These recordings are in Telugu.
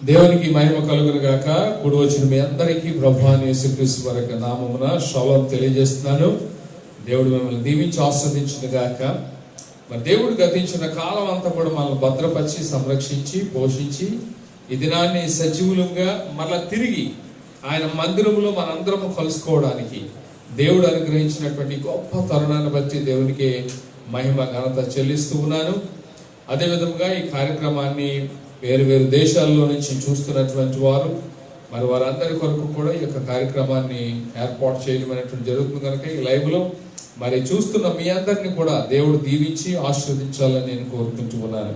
దేవునికి మహిమ కలుగును గాక. కూడి వచ్చిన మీ అందరికీ ప్రభువైన యేసుక్రీస్తు వారి నామమున షాలోమ్ తెలియజేస్తున్నాను. దేవుడు మిమ్మల్ని దీవించి ఆస్వాదించును గాక. మరి దేవుడు గతించిన కాలం అంతా కూడా మనల్ని భద్రపరిచి సంరక్షించి పోషించి ఈ దినాన్ని సజీవులుగా మళ్ళా తిరిగి ఆయన మందిరములో మనందరము కలుసుకోవడానికి దేవుడు అనుగ్రహించినటువంటి గొప్ప తరుణాన్ని బట్టి దేవునికి మహిమ ఘనత చెల్లిస్తూ ఉన్నాను. అదేవిధంగా ఈ కార్యక్రమాన్ని వేరు వేరు దేశాల్లో నుంచి చూస్తున్నటువంటి వారు మరి వారందరి కొరకు కూడా ఈ యొక్క కార్యక్రమాన్ని ఏర్పాటు చేయడం అనేటువంటి జరుగుతుంది కనుక ఈ లైవ్లో మరి చూస్తున్న మీ అందరినీ కూడా దేవుడు దీవించి ఆశీర్వదించాలని నేను కోరుకుంటూ ఉన్నాను.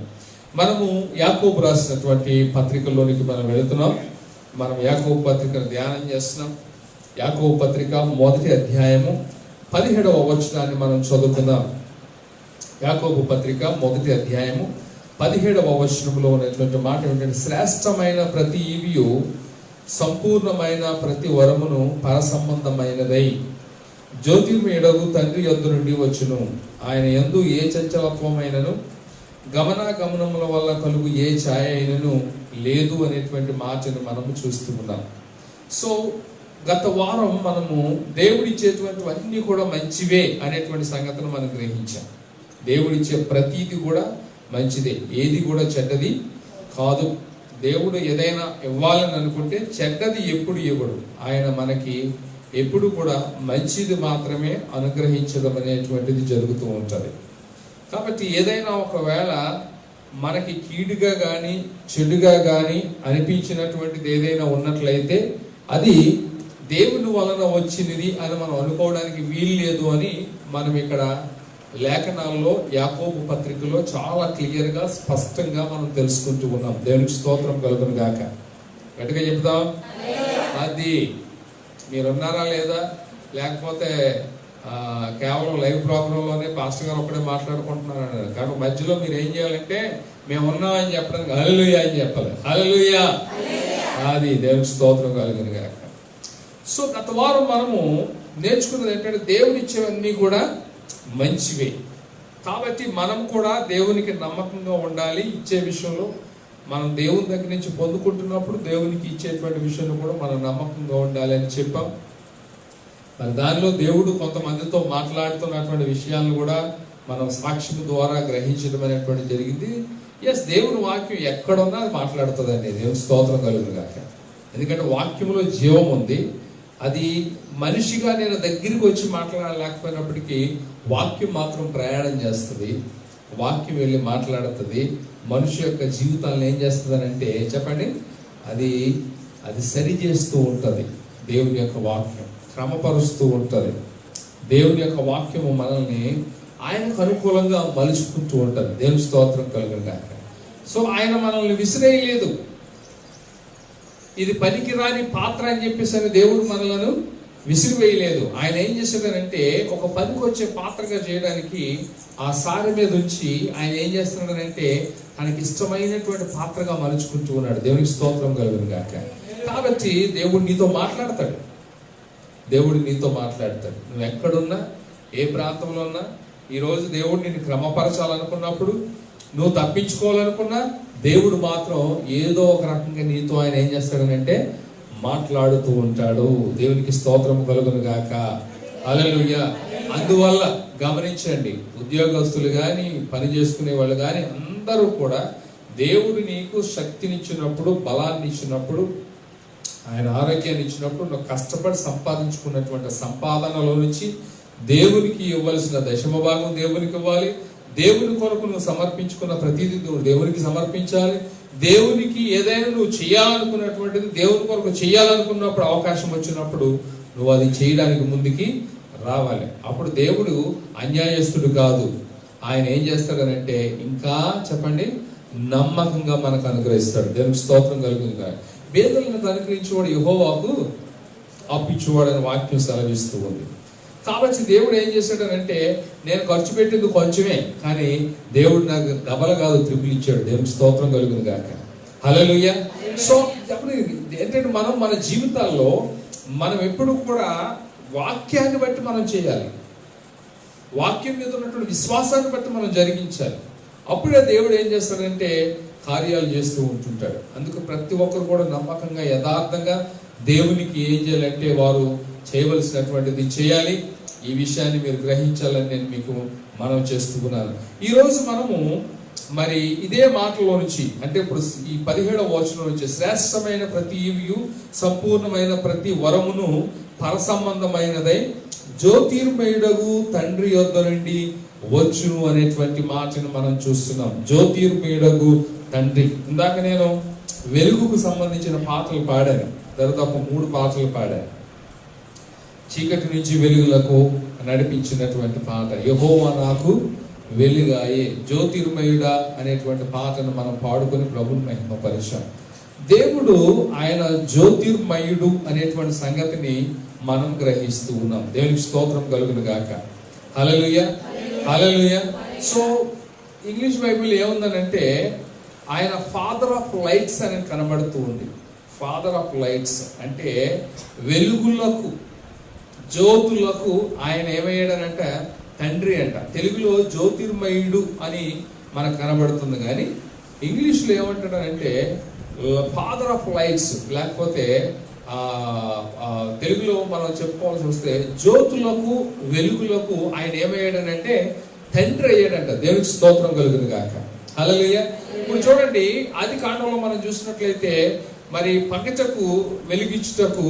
మనము యాకోబు రాసినటువంటి పత్రికల్లోనికి మనం వెళుతున్నాం. మనం యాకోబు పత్రికను ధ్యానం చేస్తున్నాం. యాకోబు పత్రిక 1వ అధ్యాయము 17వ వచనాన్ని మనం చదువుకుందాం. యాకోబు పత్రిక 1వ అధ్యాయము 17వ వచనంలో ఉన్నటువంటి మాట ఏమిటంటే, శ్రేష్టమైన ప్రతి ఈవియు సంపూర్ణమైన ప్రతి వరమును పరసంబంధమైనదై జ్యోతిర్మయుడగు తండ్రి యొద్ద నుండి వచ్చును. ఆయన యందు ఏ చంచలత్వమైనను గమనాగమనముల వల్ల కలుగు ఏ ఛాయ అయినను లేదు అనేటువంటి మాటను మనము చూస్తూ ఉన్నాం. సో గత వారం మనము దేవుడిచ్చేటువంటివన్నీ కూడా మంచివే అనేటువంటి సంగతిని మనం గ్రహించాం. దేవుడిచ్చే ప్రతీది కూడా మంచిదే, ఏది కూడా చెడ్డది కాదు. దేవుడు ఏదైనా ఇవ్వాలని అనుకుంటే చెడ్డది ఎప్పుడు ఇవ్వడు. ఆయన మనకి ఎప్పుడు కూడా మంచిది మాత్రమే అనుగ్రహించడం అనేటువంటిది జరుగుతూ ఉంటుంది. కాబట్టి ఏదైనా ఒకవేళ మనకి కీడుగా కానీ చెడుగా కానీ అనిపించినటువంటిది ఏదైనా ఉన్నట్లయితే అది దేవుని వలన వచ్చినది అని మనం అనుకోవడానికి వీలు లేదు అని మనం ఇక్కడ లేఖనాల్లో యాకోబు పత్రికలో చాలా క్లియర్గా స్పష్టంగా మనం తెలుసుకుంటూ ఉన్నాం. దేవునికి స్తోత్రం కలుగును గాక. గట్టిగా చెప్తాం. అది మీరున్నారా లేదా, లేకపోతే కేవలం లైవ్ ప్రోగ్రాంలోనే పాస్టర్ గారు ఒకటే మాట్లాడుకుంటున్నారు కానీ మధ్యలో మీరు ఏం చేయాలంటే మేము ఉన్నామని చెప్పడానికి హల్లెలూయా అని చెప్పాలి. హల్లెలూయా. అది దేవునికి స్తోత్రం కలుగును గాక. సో గత వారం మనము నేర్చుకున్నది ఏంటంటే దేవుడు ఇచ్చేవన్నీ కూడా మంచివే. కాబట్టి మనం కూడా దేవునికి నమ్మకంగా ఉండాలి. ఇచ్చే విషయంలో మనం దేవుని దగ్గర నుంచి పొందుకుంటున్నప్పుడు దేవునికి ఇచ్చేటువంటి విషయంలో కూడా మనం నమ్మకంగా ఉండాలి అని చెప్పాం. మరి దానిలో దేవుడు కొంతమందితో మాట్లాడుతున్నటువంటి విషయాలను కూడా మనం సాక్షి ద్వారా గ్రహించడం అనేటువంటి జరిగింది. ఎస్, దేవుని వాక్యం ఎక్కడున్నా అది మాట్లాడుతుందండి. దేవుని స్తోత్రం కలుగును గాక. ఎందుకంటే వాక్యంలో జీవం ఉంది. అది మనిషిగా నేను దగ్గరికి వచ్చి మాట్లాడలేకపోయినప్పటికీ వాక్యం మాత్రం ప్రయాణం చేస్తుంది. వాక్యం వెళ్ళి మాట్లాడుతుంది. మనిషి యొక్క జీవితాలను ఏం చేస్తుంది అంటే చెప్పండి, అది సరి చేస్తూ ఉంటుంది. దేవుని యొక్క వాక్యం క్రమపరుస్తూ ఉంటుంది. దేవుని యొక్క వాక్యము మనల్ని ఆయనకు అనుకూలంగా మలుచుకుంటూ ఉంటుంది. దేవుని స్తోత్రం కలుగును గాక. సో ఆయన మనల్ని విసిరేయలేదు. ఇది పనికిరాని పాత్ర అని చెప్పేసి దేవుడు మనలను విసిరివేయలేదు. ఆయన ఏం చేశాడనంటే ఒక పనికి వచ్చే పాత్రగా చేయడానికి ఆ సారి మీద ఉంచి ఆయన ఏం చేస్తున్నాడనంటే తనకి ఇష్టమైనటువంటి పాత్రగా మలుచుకుంటూ ఉన్నాడు. దేవునికి స్తోత్రం కలుగును గాక. కాబట్టి దేవుడు నీతో మాట్లాడతాడు. నువ్వు ఎక్కడున్నా, ఏ ప్రాంతంలో ఉన్నా, ఈరోజు దేవుడు నిన్ను క్రమపరచాలనుకున్నప్పుడు, నువ్వు తప్పించుకోవాలనుకున్నా దేవుడు మాత్రం ఏదో ఒక రకంగా నీతో ఆయన ఏం చేస్తాడనంటే మాట్లాడుతూ ఉంటాడు. దేవునికి స్తోత్రం కలుగును గాక. హల్లెలూయా. అందువల్ల గమనించండి, ఉద్యోగస్తులు కానీ పని చేసుకునే వాళ్ళు కానీ అందరూ కూడా దేవుడు నీకు శక్తినిచ్చినప్పుడు, బలాన్ని ఇచ్చినప్పుడు, ఆయన ఆరోగ్యాన్ని ఇచ్చినప్పుడు నువ్వు కష్టపడి సంపాదించుకున్నటువంటి సంపాదనలో నుంచి దేవునికి ఇవ్వాల్సిన దశమ భాగం దేవునికి ఇవ్వాలి. దేవుని కొరకు నువ్వు సమర్పించుకున్న ప్రతిదీ నువ్వు దేవునికి సమర్పించాలి. దేవునికి ఏదైనా నువ్వు చేయాలనుకున్నటువంటిది దేవుని కొరకు చేయాలనుకున్నప్పుడు, అవకాశం వచ్చినప్పుడు నువ్వు అది చేయడానికి ముందుకి రావాలి. అప్పుడు దేవుడు అన్యాయస్తుడు కాదు. ఆయన ఏం చేస్తాడనంటే ఇంకా చెప్పండి నమ్మకంగా మనకు అనుగ్రహిస్తాడు. దేవునికి స్తోత్రం కలుగుతుంది. పేదలను అనుగ్రహించేవాడు యెహోవాకు అప్పిచ్చేవాడు అని వాక్యం సెలవిస్తూ ఉంది. కాబట్టి దేవుడు ఏం చేశాడనంటే నేను ఖర్చు పెట్టింది కొంచెమే, కానీ దేవుడు నాకు డబల్ కాదు ట్రిపుల్ ఇచ్చాడు. దేవునికి స్తోత్రం కలుగును గాక. హల్లెలూయా. సో అప్పుడు ఏంటంటే మనం మన జీవితాల్లో మనం ఎప్పుడు కూడా వాక్యాన్ని బట్టి మనం చేయాలి. వాక్యం మీద ఉన్నటువంటి విశ్వాసాన్ని బట్టి మనం జరిగించాలి. అప్పుడే దేవుడు ఏం చేస్తాడంటే కార్యాలు చేస్తూ ఉంటుంటాడు. అందుకు ప్రతి ఒక్కరు కూడా నమ్మకంగా యథార్థంగా దేవునికి ఏం చేయాలంటే వారు చేయవలసినటువంటిది చేయాలి. ఈ విషయాన్ని మీరు గ్రహించాలని నేను మీకు మనవి చేస్తూ ఉన్నాను. ఈరోజు మనము మరి ఇదే మాటలో నుంచి అంటే ఇప్పుడు ఈ 17వ వచనం నుంచి శ్రేష్టమైన ప్రతి ఈవియు సంపూర్ణమైన ప్రతి వరమును పరసంబంధమైనదై జ్యోతిర్మయుడగు తండ్రి యొద్ద నుండి వచ్చును అనేటువంటి మాటను మనం చూస్తున్నాం. జ్యోతిర్మయుడగు తండ్రి. ఇందాక నేను వెలుగుకు సంబంధించిన పాటలు పాడాను. దాదాపు 3 పాటలు పాడాను. చీకటి నుంచి వెలుగులకు నడిపించినటువంటి పాట యెహోవా నాకు వెలుగాయే, జ్యోతిర్మయుడా అనేటువంటి పాటను మనం పాడుకొని ప్రభుని మహిమపరిచాం. దేవుడు ఆయన జ్యోతిర్మయుడు అనేటువంటి సంగతిని మనం గ్రహిస్తూ ఉన్నాం. దేవునికి స్తోత్రం కలుగును గాక. హల్లెలూయా, హల్లెలూయా. సో ఇంగ్లీష్ బైబిల్ ఏముందనంటే ఆయన ఫాదర్ ఆఫ్ లైట్స్ అని కనబడుతూ ఉంది. ఫాదర్ ఆఫ్ లైట్స్ అంటే వెలుగులకు జ్యోతులకు ఆయన ఏమయ్యాడనంట తండ్రి అంట. తెలుగులో జ్యోతిర్మయుడు అని మనకు కనబడుతుంది, కానీ ఇంగ్లీష్లో ఏమంటాడంటే ఫాదర్ ఆఫ్ లైట్స్, లేకపోతే తెలుగులో మనం చెప్పుకోవాల్సి వస్తే జ్యోతులకు వెలుగులకు ఆయన ఏమయ్యాడనంటే తండ్రి అయ్యాడంట. దేవునికి స్తోత్రం కలుగును గాక. హల్లెలూయా. ఇప్పుడు చూడండి, ఆది కాండంలో మనం చూసినట్లయితే మరి పగచకు వెలిగించుటకు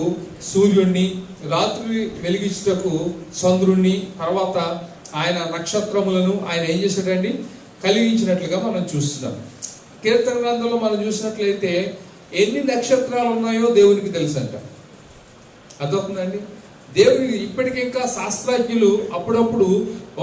సూర్యుడిని, రాత్రి వెలిగించుటకు చంద్రుణ్ణి, తర్వాత ఆయన నక్షత్రములను ఆయన ఏం చేశాడండి కలిగించినట్లుగా మనం చూస్తున్నాం. కీర్తన గ్రంథంలో మనం చూసినట్లయితే ఎన్ని నక్షత్రాలు ఉన్నాయో దేవునికి తెలుసు అంట. అర్థమవుతుందండి? దేవునికి ఇప్పటికీ ఇంకా శాస్త్రజ్ఞులు అప్పుడప్పుడు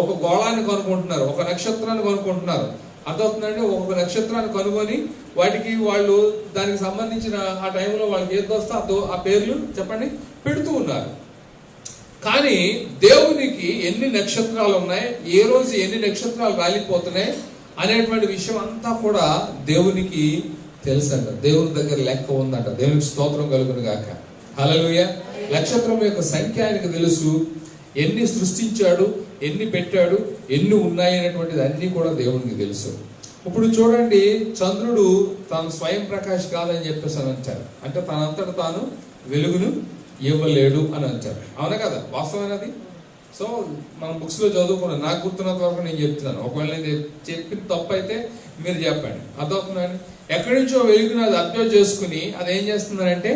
ఒక గోళాన్ని కనుక్కుంటున్నారు, ఒక నక్షత్రాన్ని కనుక్కుంటున్నారు. అర్థమవుతుందండి? ఒక నక్షత్రాన్ని కనుగొని వాటికి వాళ్ళు దానికి సంబంధించిన ఆ టైంలో వాళ్ళకి ఏది వస్తే ఆ పేర్లు చెప్పండి పెడుతూ ఉన్నారు. కానీ దేవునికి ఎన్ని నక్షత్రాలు ఉన్నాయి, ఏ రోజు ఎన్ని నక్షత్రాలు రాలిపోతున్నాయి అనేటువంటి విషయం అంతా కూడా దేవునికి తెలుసంట. దేవుని దగ్గర లెక్క ఉందంట. దేవునికి స్తోత్రం కలుగును గాక. హల్లెలూయా. నక్షత్రం యొక్క సంఖ్య ఆయనకు తెలుసు. ఎన్ని సృష్టించాడు, ఎన్ని పెట్టాడు, ఎన్ని ఉన్నాయి అనేటువంటిది అన్ని కూడా దేవునికి తెలుసు. ఇప్పుడు చూడండి, చంద్రుడు తాను స్వయం ప్రకాశ్ కాదని చెప్పేసి అని అంటారు. అంటే తనంతట తాను వెలుగును ఇవ్వలేడు అని అంటారు. అవునా కదా? వాస్తవమైనది. సో మనం బుక్స్ లో చదువుకున్నాం. నాకు గుర్తున్నంత వరకు నేను చెప్తున్నాను. ఒకవేళ నేను చెప్పిన తప్పు అయితే మీరు చెప్పండి. అర్థమవుతుందండి? ఎక్కడి నుంచో వెలుగుని అది అబ్జర్వ్ చేసుకుని అది ఏం చేస్తుందంటే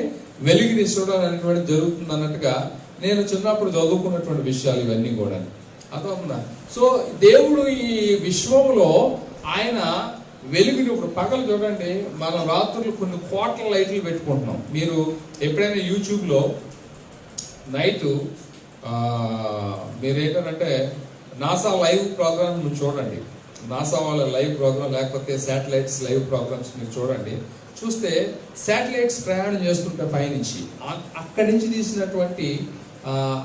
వెలుగుని చూడడం అనేటువంటి జరుగుతుంది అన్నట్టుగా నేను చిన్నప్పుడు చదువుకున్నటువంటి విషయాలు ఇవన్నీ కూడా. అర్థమవుతుందా? సో దేవుడు ఈ విశ్వంలో ఆయన వెలుగుని ఇప్పుడు పగలు చూడండి, మనం రాత్రులు కొన్ని కోట్ల లైట్లు పెట్టుకుంటున్నాం. మీరు ఎప్పుడైనా యూట్యూబ్లో నైట్ మీరు ఏంటంటే నాసా లైవ్ ప్రోగ్రామ్ మీరు చూడండి. నాసా వాళ్ళ లైవ్ ప్రోగ్రామ్ లేకపోతే శాటిలైట్స్ లైవ్ ప్రోగ్రామ్స్ మీరు చూడండి. చూస్తే శాటిలైట్స్ ప్రయాణం చేస్తుంటే పైనుంచి అక్కడి నుంచి తీసినటువంటి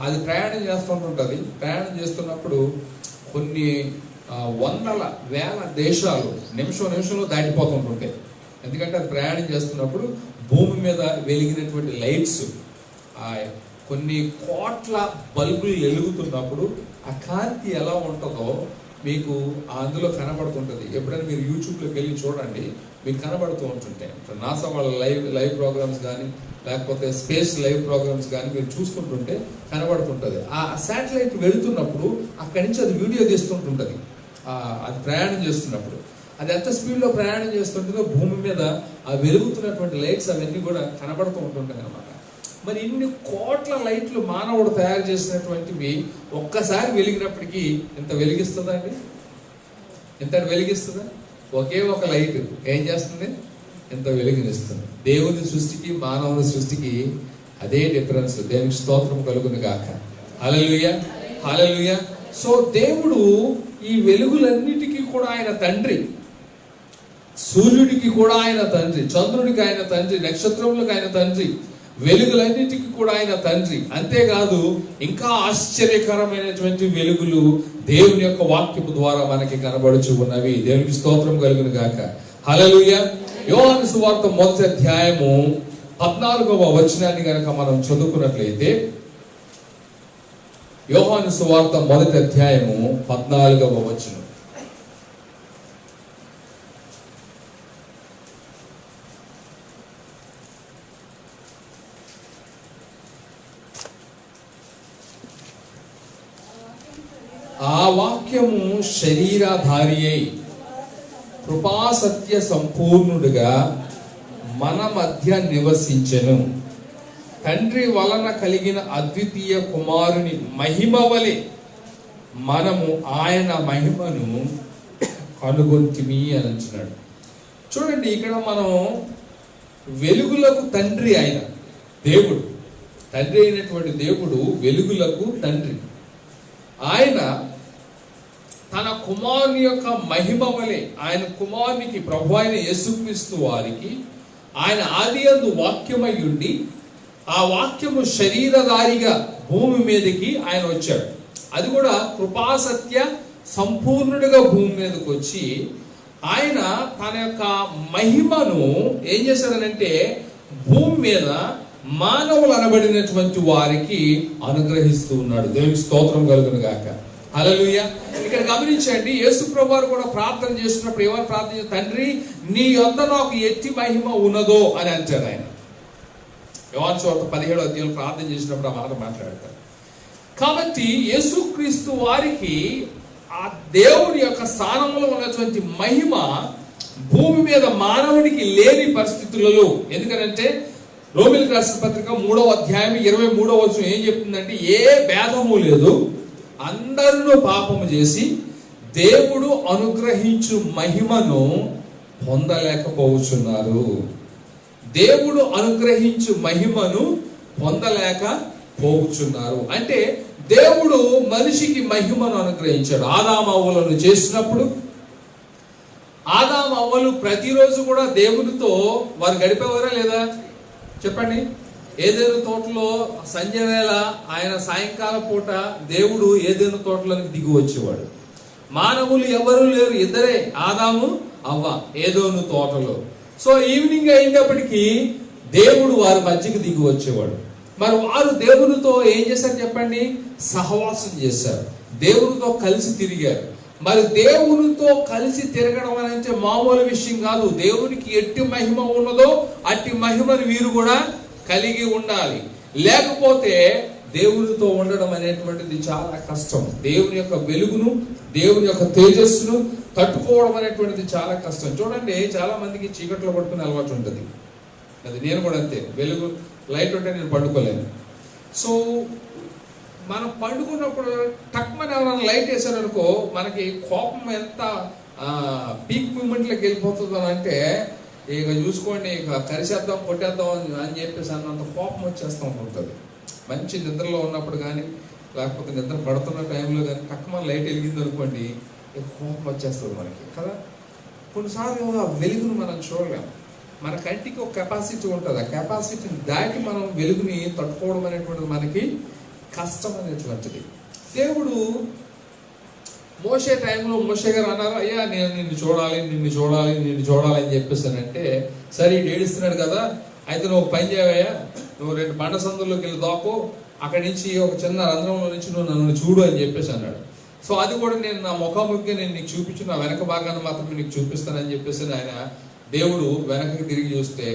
అది ప్రయాణం చేస్తుంటుంటుంది. ప్రయాణం చేస్తున్నప్పుడు కొన్ని వందల వేల దేశాలు నిమిషంలో దాటిపోతుంటుంటాయి. ఎందుకంటే అది ప్రయాణం చేస్తున్నప్పుడు భూమి మీద వెలిగినటువంటి లైట్స్ కొన్ని కోట్ల బల్బులు వెలుగుతున్నప్పుడు ఆ కాంతి ఎలా ఉంటుందో మీకు అందులో కనబడుతుంటుంది. ఎప్పుడైనా మీరు యూట్యూబ్లోకి వెళ్ళి చూడండి, మీకు కనబడుతూ ఉంటుంటాయి. నాసా వాళ్ళ లైవ్ ప్రోగ్రామ్స్ కానీ లేకపోతే స్పేస్ లైవ్ ప్రోగ్రామ్స్ కానీ మీరు చూసుకుంటుంటే కనబడుతుంటుంది. ఆ శాటిలైట్ వెళుతున్నప్పుడు అక్కడి నుంచి అది వీడియో తీస్తుంటుంటుంది. అది ప్రయాణం చేస్తున్నప్పుడు అది ఎంత స్పీడ్లో ప్రయాణం చేస్తుంటుందో భూమి మీద ఆ వెలుగుతున్నటువంటి లైట్స్ అవన్నీ కూడా కనబడుతూ ఉంటుంటాయి అన్నమాట. మరి ఇన్ని కోట్ల లైట్లు మానవుడు తయారు చేసినటువంటివి ఒక్కసారి వెలిగినప్పటికీ ఎంత వెలిగిస్తుందా అండి? ఎంత వెలిగిస్తుందా? ఒకే ఒక లైట్ ఏం చేస్తుంది? ఎంత వెలుగునిస్తుంది. దేవుని సృష్టికి మానవుని సృష్టికి అదే డిఫరెన్స్. దేవునికి స్తోత్రం కలుగును గాక. హల్లెలూయా, హల్లెలూయా. సో దేవుడు ఈ వెలుగులన్నిటికీ కూడా ఆయన తండ్రి. సూర్యుడికి కూడా ఆయన తండ్రి, చంద్రుడికి ఆయన తండ్రి, నక్షత్రములకు ఆయన తండ్రి, వెలుగులన్నిటికీ కూడా ఆయన తండ్రి. అంతేకాదు ఇంకా ఆశ్చర్యకరమైనటువంటి వెలుగులు దేవుని యొక్క వాక్యము ద్వారా మనకి కనబడుచు ఉన్నవి. దేవునికి స్తోత్రం కలుగును గాక. హల్లెలూయా. యోహాను సువార్త 1వ అధ్యాయము 14వ వచనాన్ని కనుక మనం చదువుకున్నట్లయితే, యోహాను సువార్త 1వ అధ్యాయము 14వ వచనం. వాక్యము శరీరధారి అయి కృపాసత్య సంపూర్ణుడుగా మన మధ్య నివసించెను. తండ్రి వలన కలిగిన అద్వితీయ కుమారుని మహిమ వలె మనము ఆయన మహిమను కనుగొంటిమి అని అంటున్నాడు. చూడండి, ఇక్కడ మనం వెలుగులకు తండ్రి ఆయన దేవుడు, తండ్రి అయినటువంటి దేవుడు వెలుగులకు తండ్రి. ఆయన తన కుమారుని యొక్క మహిమ వలె ఆయన కుమారునికి ప్రభు అయిన యేసుక్రీస్తు వారికి ఆయన ఆదియందు వాక్యమై ఉండి ఆ వాక్యము శరీరధారిగా భూమి మీదకి ఆయన వచ్చాడు. అది కూడా కృపాసత్య సంపూర్ణుడిగా భూమి మీదకి వచ్చి ఆయన తన యొక్క మహిమను ఏం చేశాడనంటే భూమి మీద మానవులు అనబడినటువంటి వారికి అనుగ్రహిస్తూ ఉన్నాడు. దేవునికి స్తోత్రం కలుగును గాక. హల్లెలూయా. ఇక్కడ గమనించండి, యేసు ప్రభువారు కూడా ప్రార్థన చేస్తున్నప్పుడు ఎవరు ప్రార్థన, తండ్రి నీ యొద్ద నాకు ఎట్టి మహిమ ఉన్నదో అని అంటాడు ఆయన. యోహాను సువార్త 17వ అధ్యాయంలో ప్రార్థన చేసినప్పుడు ఆ మాట మాట్లాడతారు. కాబట్టి యేసుక్రీస్తు వారికి ఆ దేవుని యొక్క స్థానంలో ఉన్నటువంటి మహిమ భూమి మీద మానవునికి లేని పరిస్థితులలో, ఎందుకంటే రోమీయులకు రాసిన పత్రిక 3వ అధ్యాయం 23వ వచనం ఏం చెప్తుందంటే, ఏ భేదము లేదు, అందరూ పాపము చేసి దేవుడు అనుగ్రహించు మహిమను పొందలేకపోతున్నారు. దేవుడు అనుగ్రహించు మహిమను పొందలేకపోతున్నారు అంటే దేవుడు మనిషికి మహిమను అనుగ్రహించాడు. ఆదాము అవ్వలను చేసినప్పుడు ఆదాము అవ్వలు ప్రతిరోజు కూడా దేవునితో వారు గడిపేవారా లేదా చెప్పండి. ఏదేను తోటలో సంధ్య వేళ ఆయన సాయంకాల పూట దేవుడు ఏదేను తోటలోనికి దిగి వచ్చేవాడు. మానవులు ఎవరు లేరు, ఇద్దరే, ఆదాము అవ్వ ఏదోను తోటలో. సో ఈవినింగ్ అయినప్పటికీ దేవుడు వారి మధ్యకి దిగి వచ్చేవాడు. మరి వారు దేవునితో ఏం చేశారు చెప్పండి, సహవాసం చేశారు, దేవునితో కలిసి తిరిగారు. మరి దేవునితో కలిసి తిరగడం అంటే మామూలు విషయం కాదు. దేవునికి ఎట్టి మహిమ ఉన్నదో అట్టి మహిమను వీరు కూడా కలిగి ఉండాలి. లేకపోతే దేవునితో ఉండడం అనేటువంటిది చాలా కష్టం. దేవుని యొక్క వెలుగును, దేవుని యొక్క తేజస్సును తట్టుకోవడం అనేటువంటిది చాలా కష్టం. చూడండి, చాలా మందికి చీకట్లో పడుకునే అలవాటు ఉంటుంది. అది నేను కూడా అంతే. వెలుగు లైట్ ఉంటే నేను పండుకోలేను. సో మనం పండుకున్నప్పుడు టక్మని ఎవరైనా లైట్ వేసారనుకో మనకి కోపం ఎంత పీక్ మూమెంట్లోకి వెళ్ళిపోతుందో అంటే, ఇక చూసుకోండి, ఇక కరిసేద్దాం కొట్టేద్దాం అని చెప్పేసి అన్నంత కోపం వచ్చేస్తూ ఉంటుంది. మంచి నిద్రలో ఉన్నప్పుడు కానీ లేకపోతే నిద్ర పడుతున్న టైంలో కానీ టక్మని లైట్ వెలిగింది అనుకోండి, ఇక కోపం వచ్చేస్తుంది మనకి కదా. కొన్నిసార్లు ఆ వెలుగును మనం చూడలేము. మన కంటికి ఒక కెపాసిటీ ఉంటుంది. ఆ కెపాసిటీని దాటి మనం వెలుగుని తట్టుకోవడం అనేటువంటిది మనకి కష్టం అనేటువంటిది. దేవుడు మోసే టైంలో మోసే గారు అన్నారు, అయ్యా నేను నిన్ను చూడాలి అని చెప్పేసానంటే, సరే ఏడుస్తున్నాడు కదా, అయితే నువ్వు పని చేయవయ్యా, నువ్వు 2 బండ సందుల్లోకి వెళ్ళి దాకో, అక్కడి నుంచి ఒక చిన్న రంధ్రంలో నుంచి నువ్వు నన్ను చూడు అని చెప్పేసి అన్నాడు. సో అది కూడా నేను నా ముఖాముఖిగా నేను నీకు చూపించు, నా వెనక భాగాన్ని మాత్రమే నీకు చూపిస్తానని చెప్పేసి ఆయన దేవుడు వెనకకి తిరిగి చూస్తే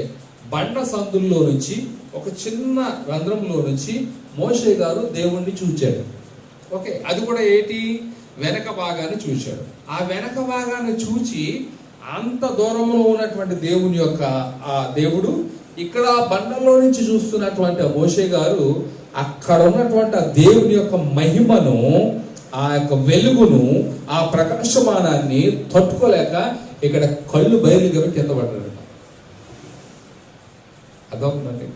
బండ సందుల్లో నుంచి ఒక చిన్న రంధ్రంలో నుంచి మోషే గారు దేవుణ్ణి చూచాడు. ఓకే, అది కూడా ఏంటి, వెనక భాగాన్ని చూశాడు. ఆ వెనక భాగాన్ని చూచి అంత దూరంలో ఉన్నటువంటి దేవుని యొక్క ఆ దేవుడు ఇక్కడ బండలో నుంచి చూస్తున్నటువంటి మోషే గారు అక్కడ ఉన్నటువంటి ఆ దేవుని యొక్క మహిమను, ఆ యొక్క వెలుగును, ఆ ప్రకాశమానాన్ని తట్టుకోలేక ఇక్కడ కళ్ళు బయలుగా కింద పడ్డాడు. అదవుతుందండి.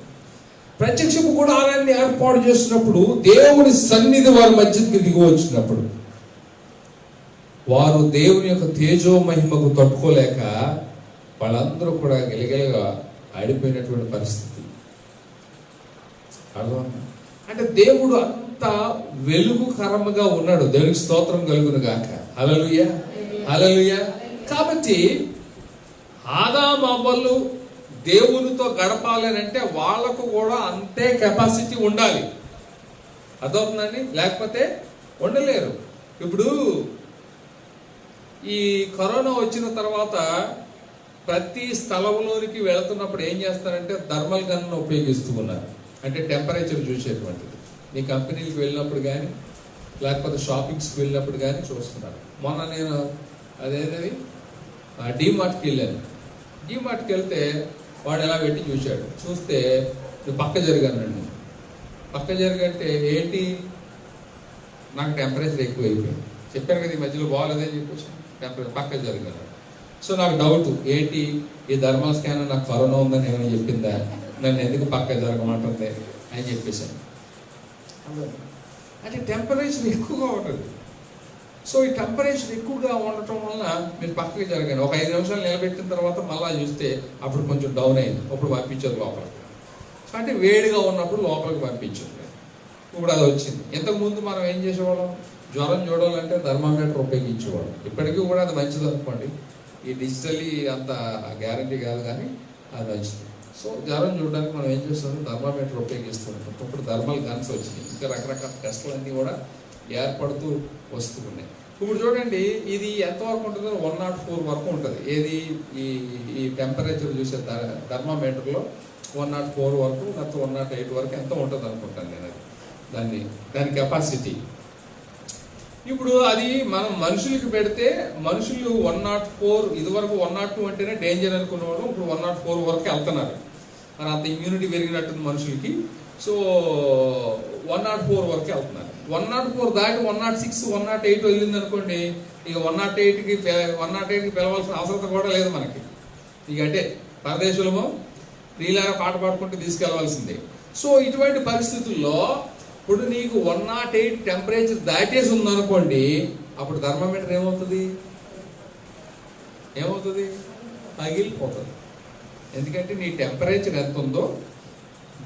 ప్రత్యక్షపు గుడారాన్ని ఏర్పాటు చేసినప్పుడు దేవుని సన్నిధి వారి మధ్యకి దిగి వచ్చినప్పుడు వారు దేవుని యొక్క తేజో మహిమకు తట్టుకోలేక వాళ్ళందరూ కూడా గెలిగెలగా ఆడిపోయినటువంటి పరిస్థితి. అర్థం అంటే దేవుడు అంత వెలుగుకరముగా ఉన్నాడు. దేవునికి స్తోత్రం కలుగును గాక. హల్లెలూయా, హల్లెలూయా. కాబట్టి ఆదాము అవ్వలు దేవునితో గడపాలనంటే వాళ్ళకు కూడా అంతే కెపాసిటీ ఉండాలి. అర్థమవుతుందండి, లేకపోతే ఉండలేరు. ఇప్పుడు ఈ కరోనా వచ్చిన తర్వాత ప్రతి స్థలంలోనికి వెళుతున్నప్పుడు ఏం చేస్తారంటే థర్మల్ గన్ను ఉపయోగిస్తూ ఉన్నారు. అంటే టెంపరేచర్ చూసేటువంటిది. మీ కంపెనీకి వెళ్ళినప్పుడు కానీ లేకపోతే షాపింగ్స్కి వెళ్ళినప్పుడు కానీ చూస్తున్నారు. మొన్న నేను అదేది డీమార్ట్కి వెళ్ళాను. డీమార్ట్కి వెళ్తే వాడు ఎలా పెట్టి చూస్తే నువ్వు పక్క జరిగానండి. పక్క జరిగంటే ఏంటి, నాకు టెంపరేచర్ ఎక్కువ అయిపోయింది. చెప్పాను కదా ఈ మధ్యలో బాగాలేదని చెప్పేసి టెంపరేచర్ పక్క జరిగాను. సో నాకు డౌట్ ఏంటి, ఈ థర్మల్ స్కానర్ నాకు కరోనా ఉందని ఏమైనా చెప్పిందా, నన్ను ఎందుకు పక్క జరగమంటుంది అని చెప్పేసాను. అంటే టెంపరేచర్ ఎక్కువగా ఉంటుంది. సో ఈ టెంపరేచర్ ఎక్కువగా ఉండటం వలన మీరు పక్కకి జరగాను. ఒక 5 నిమిషాలు నిలబెట్టిన తర్వాత మళ్ళీ చూస్తే అప్పుడు కొంచెం డౌన్ అయింది. అప్పుడు పంపించారు లోపలికి. అంటే వేడిగా ఉన్నప్పుడు లోపలికి పంపించారు. ఇప్పుడు అది వచ్చింది. ఇంతకుముందు మనం ఏం చేసేవాళ్ళం, జ్వరం చూడాలంటే థర్మామీటర్ ఉపయోగించేవాళ్ళం. ఇప్పటికీ కూడా అది మంచిది అనుకోండి. ఈ డిజిటల్లీ అంత గ్యారంటీ కాదు, కానీ అది మంచిది. సో జ్వరం చూడడానికి మనం ఏం చేస్తున్నాం, థర్మామీటర్ ఉపయోగిస్తున్నాం. ఇప్పుడు థర్మల్ గన్స్ వచ్చినాయి. ఇంకా రకరకాల టెస్టులు అన్నీ కూడా ఏర్పడుతూ వస్తూ ఉన్నాయి. ఇప్పుడు చూడండి, ఇది ఎంతవరకు ఉంటుందో 104 వరకు ఉంటుంది. ఏది ఈ టెంపరేచర్ చూసే థర్మామీటర్లో 104 వరకు, లేకపోతే 108 వరకు ఎంత ఉంటుంది అనుకుంటాను నేను. అది దాని కెపాసిటీ. ఇప్పుడు అది మనం మనుషులకి పెడితే మనుషులు 104, ఇదివరకు 102 అంటేనే డేంజర్ అనుకునేవాడు. ఇప్పుడు 104 వరకు వెళ్తున్నారు. మరి అంత ఇమ్యూనిటీ పెరిగినట్టుంది మనుషులకి. సో 104 వరకు వెళ్తున్నారు. 104 దాటి 106, 108 వెళ్ళింది అనుకోండి, ఇక 108కి పిలవాల్సిన అవసరం కూడా లేదు మనకి. ఇక అంటే పరదేశంలో నీలాగా పాట పాడుకుంటూ తీసుకెళ్లవలసిందే. సో ఇటువంటి పరిస్థితుల్లో ఇప్పుడు నీకు 108 టెంపరేచర్ దాటేసి ఉందనుకోండి, అప్పుడు థర్మామీటర్ ఏమవుతుంది, పగిలిపోతుంది. ఎందుకంటే నీ టెంపరేచర్ ఎంత ఉందో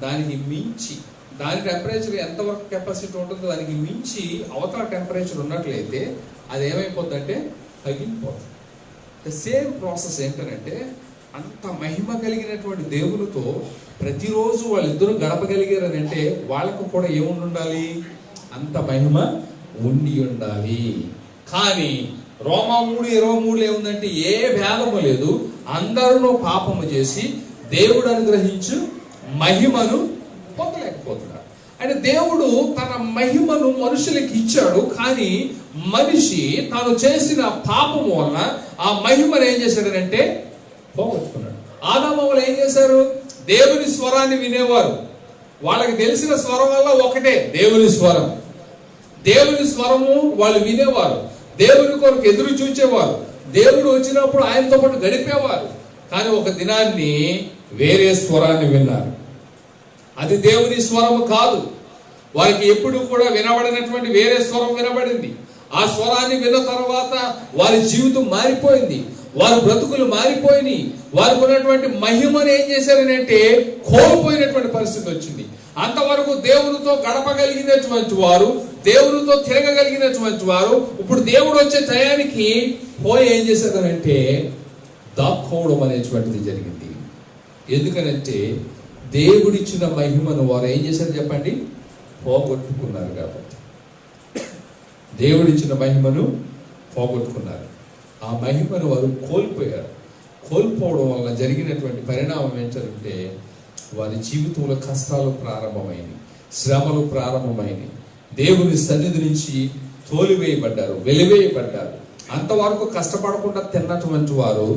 దానికి మించి, దాని టెంపరేచర్ ఎంతవరకు కెపాసిటీ ఉంటుందో దానికి మించి అవతల టెంపరేచర్ ఉన్నట్లయితే అది ఏమైపోతుంది అంటే పగిలిపోతుంది. ద సేమ్ ప్రాసెస్ ఏంటంటే, అంత మహిమ కలిగినటువంటి దేవునితో ప్రతిరోజు వాళ్ళిద్దరూ గడపగలిగారని అంటే వాళ్ళకు కూడా ఏముండి ఉండాలి, అంత మహిమ ఉండి ఉండాలి. కానీ రోమా 3:23 ఏముందంటే, ఏ భేదము లేదు, అందరూ పాపము చేసి దేవుడు అనుగ్రహించు మహిమను పొందలేకపోతున్నారు. అంటే దేవుడు తన మహిమను మనుషులకి ఇచ్చాడు, కానీ మనిషి తాను చేసిన పాపము వలన ఆ మహిమను ఏం చేశాడనంటే పోగొట్టుకున్నాడు. ఆదామవ్వలు ఏం చేశారు, దేవుని స్వరాన్ని వినేవారు. వాళ్ళకి తెలిసిన స్వరం వల్ల ఒకటే దేవుని స్వరం. దేవుని స్వరము వాళ్ళు వినేవారు. దేవుని కొరకు ఎదురు చూచేవారు. దేవుడు వచ్చినప్పుడు ఆయనతో పాటు గడిపేవారు. కానీ ఒక దినాన్ని వేరే స్వరాన్ని విన్నారు. అది దేవుని స్వరము కాదు. వారికి ఎప్పుడు కూడా వినబడినటువంటి వేరే స్వరం వినబడింది. ఆ స్వరాన్ని విన్న తర్వాత వారి జీవితం మారిపోయింది. వారి బ్రతుకులు మారిపోయినాయి. వారికి ఉన్నటువంటి మహిమను ఏం చేశారనంటే కోల్పోయినటువంటి పరిస్థితి వచ్చింది. అంతవరకు దేవునితో గడపగలిగినటువంటి వారు, దేవునితో తిరగగలిగినటువంటి వారు, ఇప్పుడు దేవుడు వచ్చే టయానికి పోయి ఏం చేశారనంటే దాక్కోవడం అనేటువంటిది జరిగింది. ఎందుకనంటే దేవుడిచ్చిన మహిమను వారు ఏం చేశారు చెప్పండి, పోగొట్టుకున్నారు. కాబట్టి దేవుడిచ్చిన మహిమను పోగొట్టుకున్నారు. ఆ మహిమను వారు కోల్పోయారు. కోల్పోవడం వల్ల జరిగినటువంటి పరిణామం ఏంటంటే వారి జీవితంలో కష్టాలు ప్రారంభమైనవి, శ్రమలు ప్రారంభమైనవి. దేవుని సన్నిధి నుంచి తోలివేయబడ్డారు, వెలివేయబడ్డారు. అంతవరకు కష్టపడకుండా తిన్నటువంటి వారు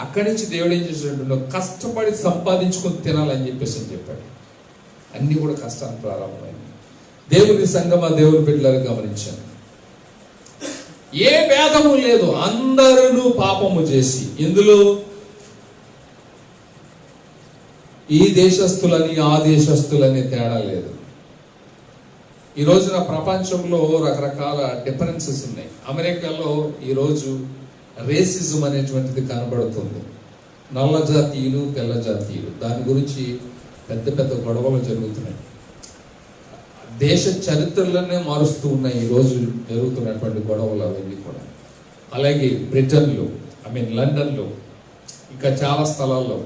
అక్కడి నుంచి దేవుడు ఏం చేసినట్టు కష్టపడి సంపాదించుకొని తినాలని చెప్పాడు. అన్ని కూడా కష్టాలు ప్రారంభమైంది. దేవుని సంగమా, దేవుని బిడ్డలను గమనించాను. ఏ భేదము లేదు, అందరూ పాపము చేసి, ఇందులో ఈ దేశస్తులని ఆ దేశస్తులని తేడా లేదు. ఈ రోజున ప్రపంచంలో రకరకాల డిఫరెన్సెస్ ఉన్నాయి. అమెరికాలో ఈరోజు రేసిజం అనేటువంటిది కనబడుతుంది. నల్ల జాతీయులు, తెల్ల జాతీయులు, దాని గురించి పెద్ద పెద్ద గొడవలు జరుగుతున్నాయి. దేశ చరిత్రలనే మారుస్తూ ఉన్నాయి ఈరోజు జరుగుతున్నటువంటి గొడవలు అవన్నీ కూడా. అలాగే బ్రిటన్లో, లండన్లో, ఇంకా చాలా స్థలాల్లో,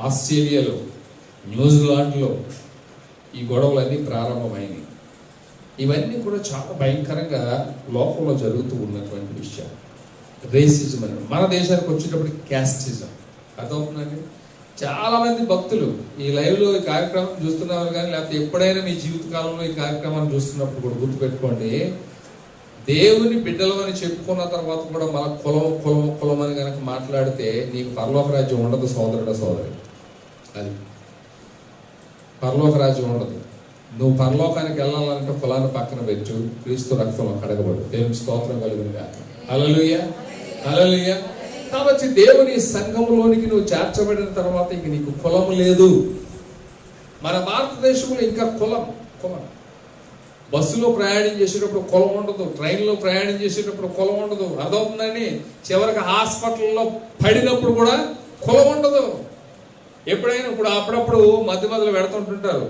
ఆస్ట్రేలియాలో, న్యూజిలాండ్లో ఈ గొడవలన్నీ ప్రారంభమైనవి. ఇవన్నీ కూడా చాలా భయంకరంగా లోకంలో జరుగుతూ ఉన్నటువంటి విషయాలు. రేసిజం అని మన దేశానికి వచ్చేటప్పటికి క్యాస్టిజం అర్థమవుతుందండి. చాలా మంది భక్తులు ఈ లైవ్లో ఈ కార్యక్రమం చూస్తున్నారు, కానీ లేకపోతే ఎప్పుడైనా మీ జీవితకాలంలో ఈ కార్యక్రమాన్ని చూస్తున్నప్పుడు కూడా గుర్తుపెట్టుకోండి, దేవుని బిడ్డలు అని చెప్పుకున్న తర్వాత కూడా మన కులం అని కనుక మాట్లాడితే నీకు పరలోక రాజ్యం ఉండదు సోదరి. అది పరలోక రాజ్యం ఉండదు. నువ్వు పరలోకానికి వెళ్ళాలంటే కులాన్ని పక్కన పెట్టు, క్రీస్తు రక్తంలో కడగబడు. దేవునికి స్తోత్రం కలుగునుగా. హల్లెలూయా. కాబట్టి దేవుని సంఘములోనికి నువ్వు చేర్చబడిన తర్వాత ఇంక నీకు కులము లేదు. మన భారతదేశంలో ఇంకా కులం బస్సులో ప్రయాణం చేసేటప్పుడు కులం ఉండదు, ట్రైన్లో ప్రయాణం చేసేటప్పుడు కులం ఉండదు. అర్థమవుతుందండి? చివరికి హాస్పిటల్లో పడినప్పుడు కూడా కులం ఉండదు. ఎప్పుడైనా అప్పుడప్పుడు మధ్యలో పెడుతుంటుంటారు,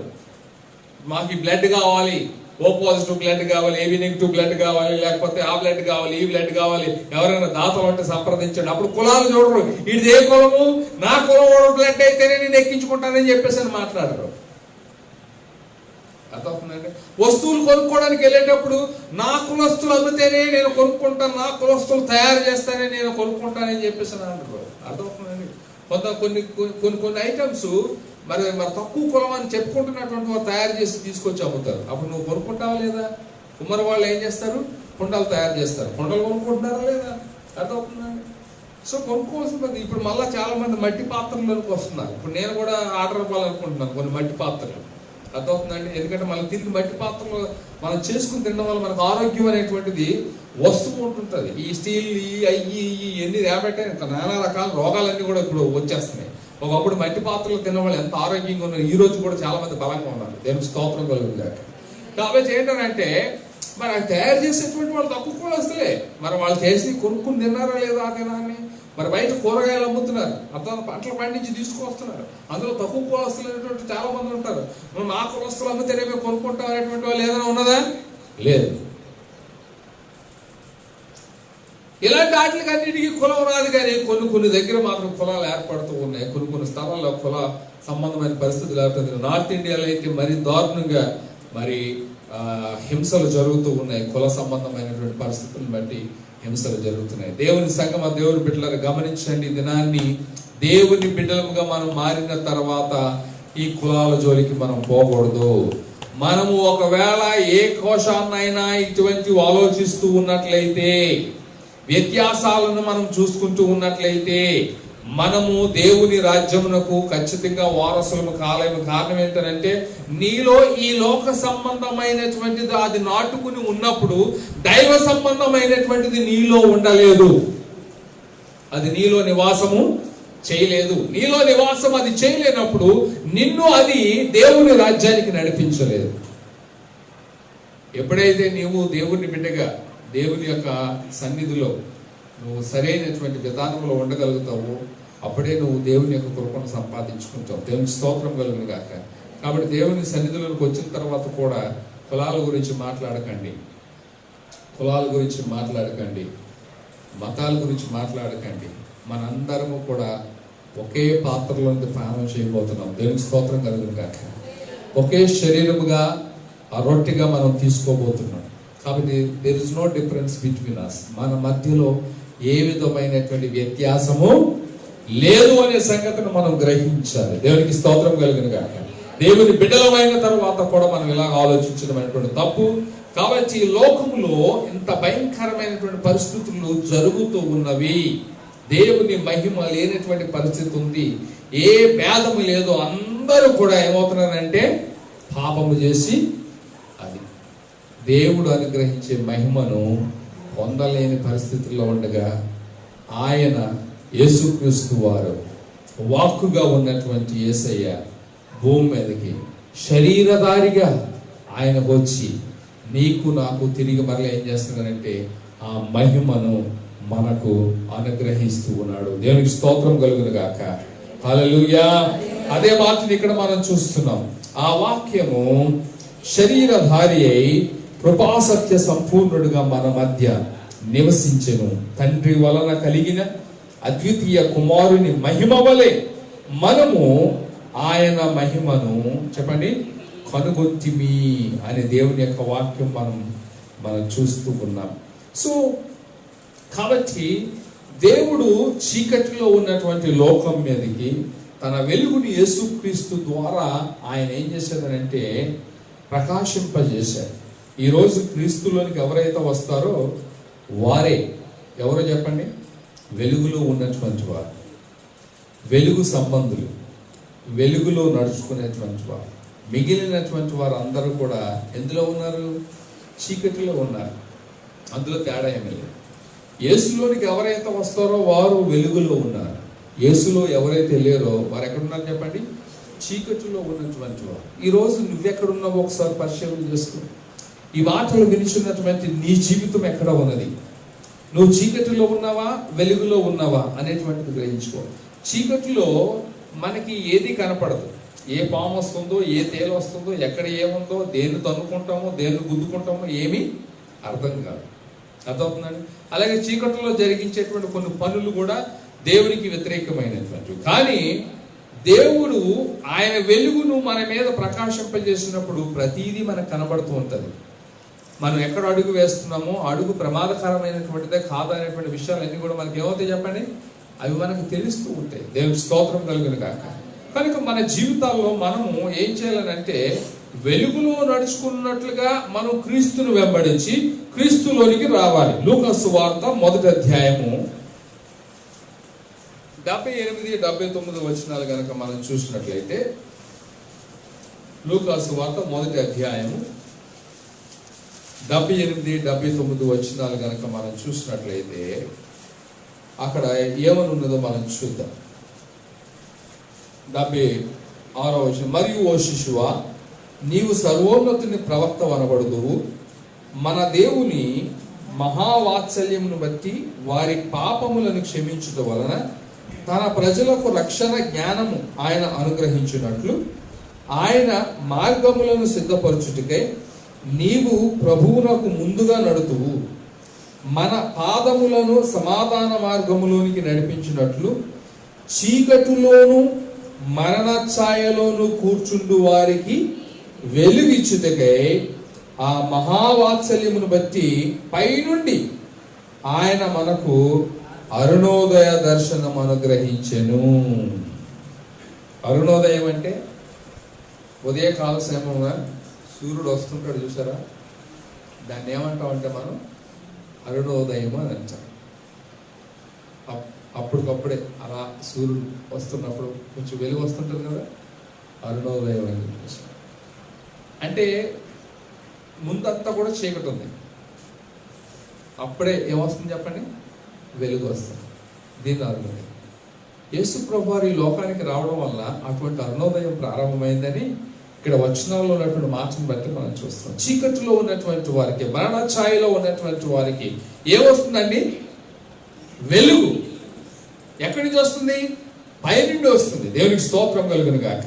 మాకు ఈ బ్లడ్ కావాలి, ఓ పాజిటివ్ బ్లడ్ కావాలి, ఏబి నెగిటివ్ బ్లడ్ కావాలి, లేకపోతే ఆ బ్లడ్ కావాలి, ఈ బ్లడ్ కావాలి, ఎవరైనా దాతలు అంటే సంప్రదించండి. అప్పుడు కులాలు చూడరు, ఇది ఏ కులము, నా కులం బ్లడ్ అయితేనే నేను ఎక్కించుకుంటానని చెప్పేసి అని మాట్లాడరు. అర్థమవుతుందండి? వస్తువులు కొనుక్కోవడానికి వెళ్ళేటప్పుడు నా కులస్తులు అమ్మితేనే నేను కొనుక్కుంటాను, నా కులస్తులు తయారు చేస్తేనే నేను కొనుక్కుంటానని చెప్పేసి అని అంటారు. అర్థమవుతుందండి? కొన్ని ఐటమ్స్ మరి తక్కువ కులం అని చెప్పుకుంటున్నటువంటి వారు తయారు చేసి తీసుకొచ్చి అమ్ముతారు. అప్పుడు నువ్వు కొనుక్కుంటావా లేదా? కుమ్మరి వాళ్ళు ఏం చేస్తారు? కుండలు తయారు చేస్తారు. కుండలు కొనుక్కుంటున్నారా లేదా? అర్థమవుతుందండి? సో కొనుక్కోవాల్సింది. ఇప్పుడు మళ్ళీ చాలా మంది మట్టి పాత్రలోకి వస్తున్నారు. ఇప్పుడు నేను కూడా ఆర్డర్ ఇవ్వాలనుకుంటున్నాను కొన్ని మట్టి పాత్రలు. అర్థమవుతుందండి? ఎందుకంటే మనం తిరిగి మట్టి పాత్రలు మనం చేసుకుని తినడం వల్ల మనకు ఆరోగ్యం అనేటువంటిది వస్తువు ఉంటుంటుంది. ఈ స్టీల్ ఎన్ని రేపట్టే నానా రకాల రోగాలన్నీ కూడా ఇప్పుడు వచ్చేస్తున్నాయి. ఒకప్పుడు మట్టి పాత్రలు తిన్న వాళ్ళు ఎంత ఆరోగ్యంగా ఉన్నారు, ఈ రోజు కూడా చాలా మంది బలంగా ఉన్నారు. దేవునికి స్తోత్రం కలుగుతుంది. కాబట్టి ఏంటంటే మరి అది తయారు చేసేటువంటి వాళ్ళు తక్కువ కూడా వస్తలే, మరి వాళ్ళు చేసి కొనుక్కుని తిన్నారా లేదా ఆ దినాన్ని. మరి బయట కూరగాయలు అమ్ముతున్నారు, అర్థం పంటలు పండించి తీసుకొస్తున్నారు, అందులో తక్కువ కులస్తులైనటువంటి చాలా మంది ఉంటారు. నువ్వు నా కులస్తులు అమ్మితేనే మేము కొనుక్కుంటాం అనేటువంటి వాళ్ళు ఏదైనా ఉన్నదా? లేదు. ఇలాంటి వాటికి అన్నిటికీ కులం రాదు. కానీ కొన్ని దగ్గర మాత్రం కులాలు ఏర్పడుతూ ఉన్నాయి. కొన్ని స్థలాల్లో కుల సంబంధమైన పరిస్థితులు ఏర్పడుతుంది. నార్త్ ఇండియాలో అయితే మరీ దారుణంగా మరి హింసలు జరుగుతూ ఉన్నాయి. కుల సంబంధమైనటువంటి పరిస్థితులను బట్టి హింసలు జరుగుతున్నాయి. దేవుని సంఘం, దేవుని బిడ్డలను గమనించండి. దినాన్ని దేవుని బిడ్డలుగా మనం మారిన తర్వాత ఈ కులాల జోలికి మనం పోకూడదు. మనము ఒకవేళ ఏ కోశాన్నైనా ఇటువంటి ఆలోచిస్తూ ఉన్నట్లయితే, వ్యత్యాసాలను మనం చూసుకుంటూ ఉన్నట్లయితే మనము దేవుని రాజ్యమునకు ఖచ్చితంగా వారసులము కాలేము. కారణం ఏంటంటే నీలో ఈ లోక సంబంధమైనటువంటిది అది నాటుకుని ఉన్నప్పుడు దైవ సంబంధమైనటువంటిది నీలో ఉండలేదు. అది నీలో నివాసము చేయలేదు. నీలో నివాసం అది చేయలేనప్పుడు నిన్ను అది దేవుని రాజ్యానికి నడిపించలేదు. ఎప్పుడైతే నీవు దేవుని బిడ్డగా దేవుని యొక్క సన్నిధిలో నువ్వు సరైనటువంటి విధానంలో ఉండగలుగుతావు, అప్పుడే నువ్వు దేవుని యొక్క కృపను సంపాదించుకుంటావు. దేవుని స్తోత్రం కలుగును గాక. కాబట్టి దేవుని సన్నిధిలోకి వచ్చిన తర్వాత కూడా కులాల గురించి మాట్లాడకండి, మతాల గురించి మాట్లాడకండి. మనందరము కూడా ఒకే పాత్రలో పానం చేయబోతున్నాం. దేవుని స్తోత్రం కలుగును గాక. ఒకే శరీరముగా ఆ రొట్టెగా మనం తీసుకోబోతున్నాం. కాబట్టి there is no difference between us. మన మధ్యలో ఏ విధమైనటువంటి వ్యత్యాసము లేదు అనే సంగతిని మనం గ్రహించాలి. దేవునికి స్తోత్రం కలుగును గాక. దేవుని బిడ్డలమైన తర్వాత కూడా మనం ఇలా ఆలోచించడం అనేటువంటి తప్పు. కాబట్టి ఈ లోకంలో ఇంత భయంకరమైనటువంటి పరిస్థితులు జరుగుతూ ఉన్నవి. దేవుని మహిమ లేనటువంటి పరిస్థితి ఉంది. ఏ భేదము లేదు. అందరూ కూడా ఏమవుతున్నారంటే పాపము చేసి అది దేవుడు అనుగ్రహించే మహిమను పొందలేని పరిస్థితుల్లో ఉండగా ఆయన యేసుక్రీస్తు వారు వాక్కుగా ఉన్నటువంటి యేసయ్య భూమి మీదకి శరీరధారిగా ఆయన వచ్చి నీకు నాకు తిరిగి మరలా ఏం చేస్తున్నాడంటే ఆ మహిమను మనకు అనుగ్రహిస్తూ ఉన్నాడు. దేవునికి స్తోత్రం కలుగును గాక. హల్లెలూయా. అదే వాక్యం ఇక్కడ మనం చూస్తున్నాం. ఆ వాక్యము శరీరధారి అయి కృపాసత్య సంపూర్ణుడుగా మన మధ్య నివసించెను. తండ్రి వలన కలిగిన అద్వితీయ కుమారుని మహిమ వలె మనము ఆయన మహిమను చెప్పండి కనుగొంటిమి అనే దేవుని యొక్క వాక్యం మనం చూస్తూ ఉన్నాం. సో కాబట్టి దేవుడు చీకటిలో ఉన్నటువంటి లోకం మీదకి తన వెలుగుని యేసుక్రీస్తు ద్వారా ఆయన ఏం చేశాడనంటే ప్రకాశింపజేశాడు. ఈరోజు క్రీస్తులోనికి ఎవరైతే వస్తారో వారే ఎవరో చెప్పండి? వెలుగులో ఉన్నటువంటి వారు, వెలుగు సంబంధులు, వెలుగులో నడుచుకునేటువంటి వారు. మిగిలినటువంటి వారు అందరూ కూడా ఎందులో ఉన్నారు? చీకటిలో ఉన్నారు. అందులో తేడా ఏమీ లేదు. యేసులోనికి ఎవరైతే వస్తారో వారు వెలుగులో ఉన్నారు. యేసులో ఎవరైతే లేరో వారు ఎక్కడున్నారు చెప్పండి? చీకటిలో ఉన్నటువంటి వారు. ఈరోజు నువ్వెక్కడున్నావో ఒకసారి పరిశీలన చేసుకో. ఈ మాటలు వినిచున్నటువంటి నీ జీవితం ఎక్కడ ఉన్నది? నువ్వు చీకటిలో ఉన్నావా, వెలుగులో ఉన్నావా అనేటువంటిది గ్రహించుకో. చీకటిలో మనకి ఏది కనపడదు. ఏ పాము వస్తుందో, ఏ తేలు వస్తుందో, ఎక్కడ ఏముందో, దేన్ని తన్నుకుంటామో, దేన్ని గుద్దుకుంటామో ఏమీ అర్థం కాదు. అర్థమవుతుందండి? అలాగే చీకటిలో జరిగించేటువంటి కొన్ని పనులు కూడా దేవునికి వ్యతిరేకమైనటువంటివి. కానీ దేవుడు ఆయన వెలుగును మన మీద ప్రకాశింపజేసినప్పుడు ప్రతీదీ మనకు కనబడుతూ ఉంటుంది. మనం ఎక్కడ అడుగు వేస్తున్నామో అడుగు ప్రమాదకరమైనటువంటిదే కాదనేటువంటి విషయాలన్నీ కూడా మనకి ఏమవుతాయి చెప్పండి? అవి మనకు తెలుస్తూ ఉంటాయి. దేవునికి స్తోత్రం కలుగును గాక. కనుక మన జీవితాల్లో మనము ఏం చేయాలనంటే వెలుగులో నడుచుకున్నట్లుగా మనం క్రీస్తును వెంబడించి క్రీస్తులోనికి రావాలి. లూకా సువార్త 1వ అధ్యాయము 78-79 వచనాలు కనుక మనం చూసినట్లయితే, లూకా సువార్త 1వ అధ్యాయము 78-79 వచనాలు కనుక మనం చూసినట్లయితే అక్కడ ఏమని ఉన్నదో మనం చూద్దాం. 76వ వచనం, మరియు ఓ శిశువా, నీవు సర్వోన్నతుని ప్రవక్త అనబడుదువు. మన దేవుని మహావాత్సల్యమును బట్టి వారి పాపములను క్షమించుట వలన తన ప్రజలకు రక్షణ జ్ఞానము ఆయన అనుగ్రహించినట్లు ఆయన మార్గములను సిద్ధపరచుటకై నీవు ప్రభువునకు ముందుగా నడుతువు. మన పాదములను సమాధాన మార్గములోనికి నడిపించినట్లు చీకటిలోను మరణ ఛాయలోను కూర్చుండు వారికి వెలుగిచ్చుటకై ఆ మహావాత్సల్యమును బట్టి పైనుండి ఆయన మనకు అరుణోదయ దర్శనం అనుగ్రహించెను. అరుణోదయం అంటే ఉదయకాల సమయంగా సూర్యుడు వస్తుంటాడు చూసారా, దాన్ని ఏమంటామంటే మనం అరుణోదయం అని అంటాం. అప్పటికప్పుడే అలా సూర్యుడు వస్తున్నప్పుడు కొంచెం వెలుగు వస్తుంటుంది కదా, అరుణోదయం అని చెప్పేసి. అంటే ముందంతా కూడా చీకటి ఉంది, అప్పుడే ఏమొస్తుంది చెప్పండి? వెలుగు వస్తుంది. దీన్ని అరుణోదయం. యేసు ప్రభువారు ఈ లోకానికి రావడం వల్ల అటువంటి అరుణోదయం ప్రారంభమైందని ఇక్కడ వచనాల్లో ఉన్నటువంటి మాటను బట్టి మనం చూస్తున్నాం. చీకటిలో ఉన్నటువంటి వారికి, మరణ ఛాయలో ఉన్నటువంటి వారికి ఏమొస్తుందండి? వెలుగు. ఎక్కడి నుంచి వస్తుంది? పైనుండి వస్తుంది. దేవునికి స్తోత్రం కలుగును గాక.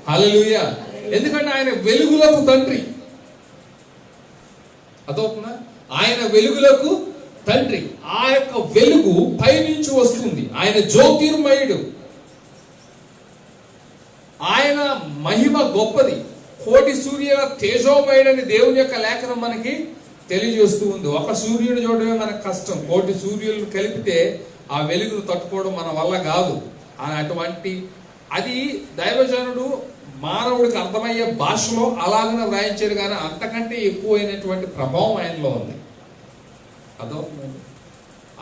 హల్లెలూయా. ఎందుకంటే ఆయన వెలుగులకు తండ్రి. అదవుతుందా? ఆయన వెలుగులకు తండ్రి. ఆ యొక్క వెలుగు పైనుంచి వస్తుంది. ఆయన జ్యోతిర్మయుడు. ఆయన మహిమ గొప్పది. కోటి సూర్యుల తేజోమయుడని దేవుని యొక్క లేఖనం మనకి తెలియజేస్తూ ఉంది. ఒక సూర్యుడు చూడడమే మనకు కష్టం. కోటి సూర్యులను కలిపితే ఆ వెలుగును తట్టుకోవడం మన వల్ల కాదు. అటువంటి అది దైవజనుడు మానవుడికి అర్థమయ్యే భాషలో అలాగనే వ్రాయించాడు, కానీ అంతకంటే ఎక్కువైనటువంటి ప్రభావం ఆయనలో ఉంది. అర్థమవుతుందండి?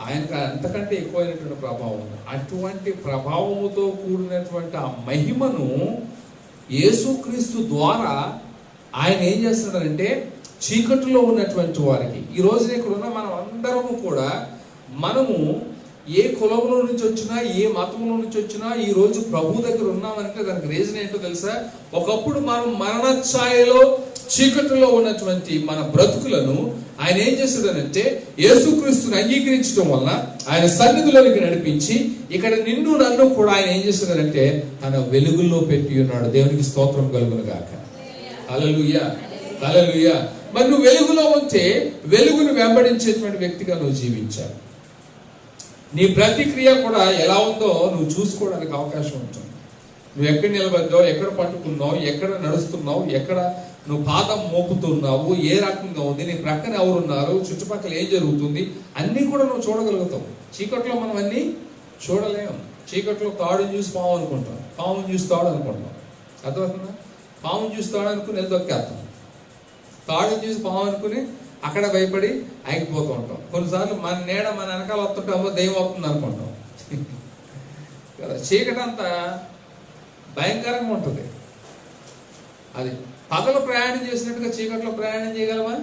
ఆయనకు అంతకంటే ఎక్కువైనటువంటి ప్రభావం ఉంది. అటువంటి ప్రభావముతో కూడినటువంటి ఆ మహిమను యేసుక్రీస్తు ద్వారా ఆయన ఏం చేస్తున్నాడంటే చీకటిలో ఉన్నటువంటి వారికి, ఈ రోజున ఇక్కడ ఉన్న మనం అందరము కూడా, మనము ఏ కులంలో నుంచి వచ్చినా, ఏ మతంలో నుంచి వచ్చినా ఈ రోజు ప్రభు దగ్గర ఉన్నామంటే దానికి రీజన్ ఏంటో తెలుసా? ఒకప్పుడు మనం మరణ ఛాయలో చీకటిలో ఉన్నటువంటి మన బ్రతుకులను ఆయన ఏం చేస్తాడనంటే యేసుక్రీస్తుని అంగీకరించడం వలన ఆయన సన్నిధిలోనికి నడిపించి ఇక్కడ నిన్ను నన్ను కూడా ఆయన ఏం చేస్తాడంటే ఆయన వెలుగుల్లో పెట్టి ఉన్నాడు. దేవునికి స్తోత్రం కలుగును గాక. హల్లెలూయా, హల్లెలూయా. మరి నువ్వు వెలుగులో ఉంటే వెలుగును వెంబడించేటువంటి వ్యక్తిగా నువ్వు జీవించాలి. నీ ప్రతిక్రియ కూడా ఎలా ఉందో నువ్వు చూసుకోవడానికి అవకాశం ఉంటుంది. నువ్వు ఎక్కడ నిలబడ్డావు, ఎక్కడ పట్టుకున్నావు, ఎక్కడ నడుస్తున్నావు, ఎక్కడ నువ్వు పాదం మోపుతున్నావు, ఏ రకంగా ఉంది, నీ ప్రక్కన ఎవరున్నారు, చుట్టుపక్కల ఏం జరుగుతుంది, అన్నీ కూడా నువ్వు చూడగలుగుతావు. చీకట్లో మనం అన్నీ చూడలేము. చీకట్లో తాడుని చూసి పాము అనుకుంటాం, పాముని చూసి తాడు అనుకుంటాం. అర్థమవుతుందా? పాముని చూసి తాడు అనుకుని నిలదొక్కేస్తాం. తాడు చూసి పాము అనుకుని అక్కడ భయపడి ఆగిపోతూ ఉంటాం. కొన్నిసార్లు మన నీడ మన వెనకాల వస్తుంటామో దెయ్యం వస్తుంది అనుకుంటాం కదా. చీకటి అంతా భయంకరంగా ఉంటుంది. అది పగలు ప్రయాణం చేసినట్టుగా చీకట్లో ప్రయాణం చేయగలమా?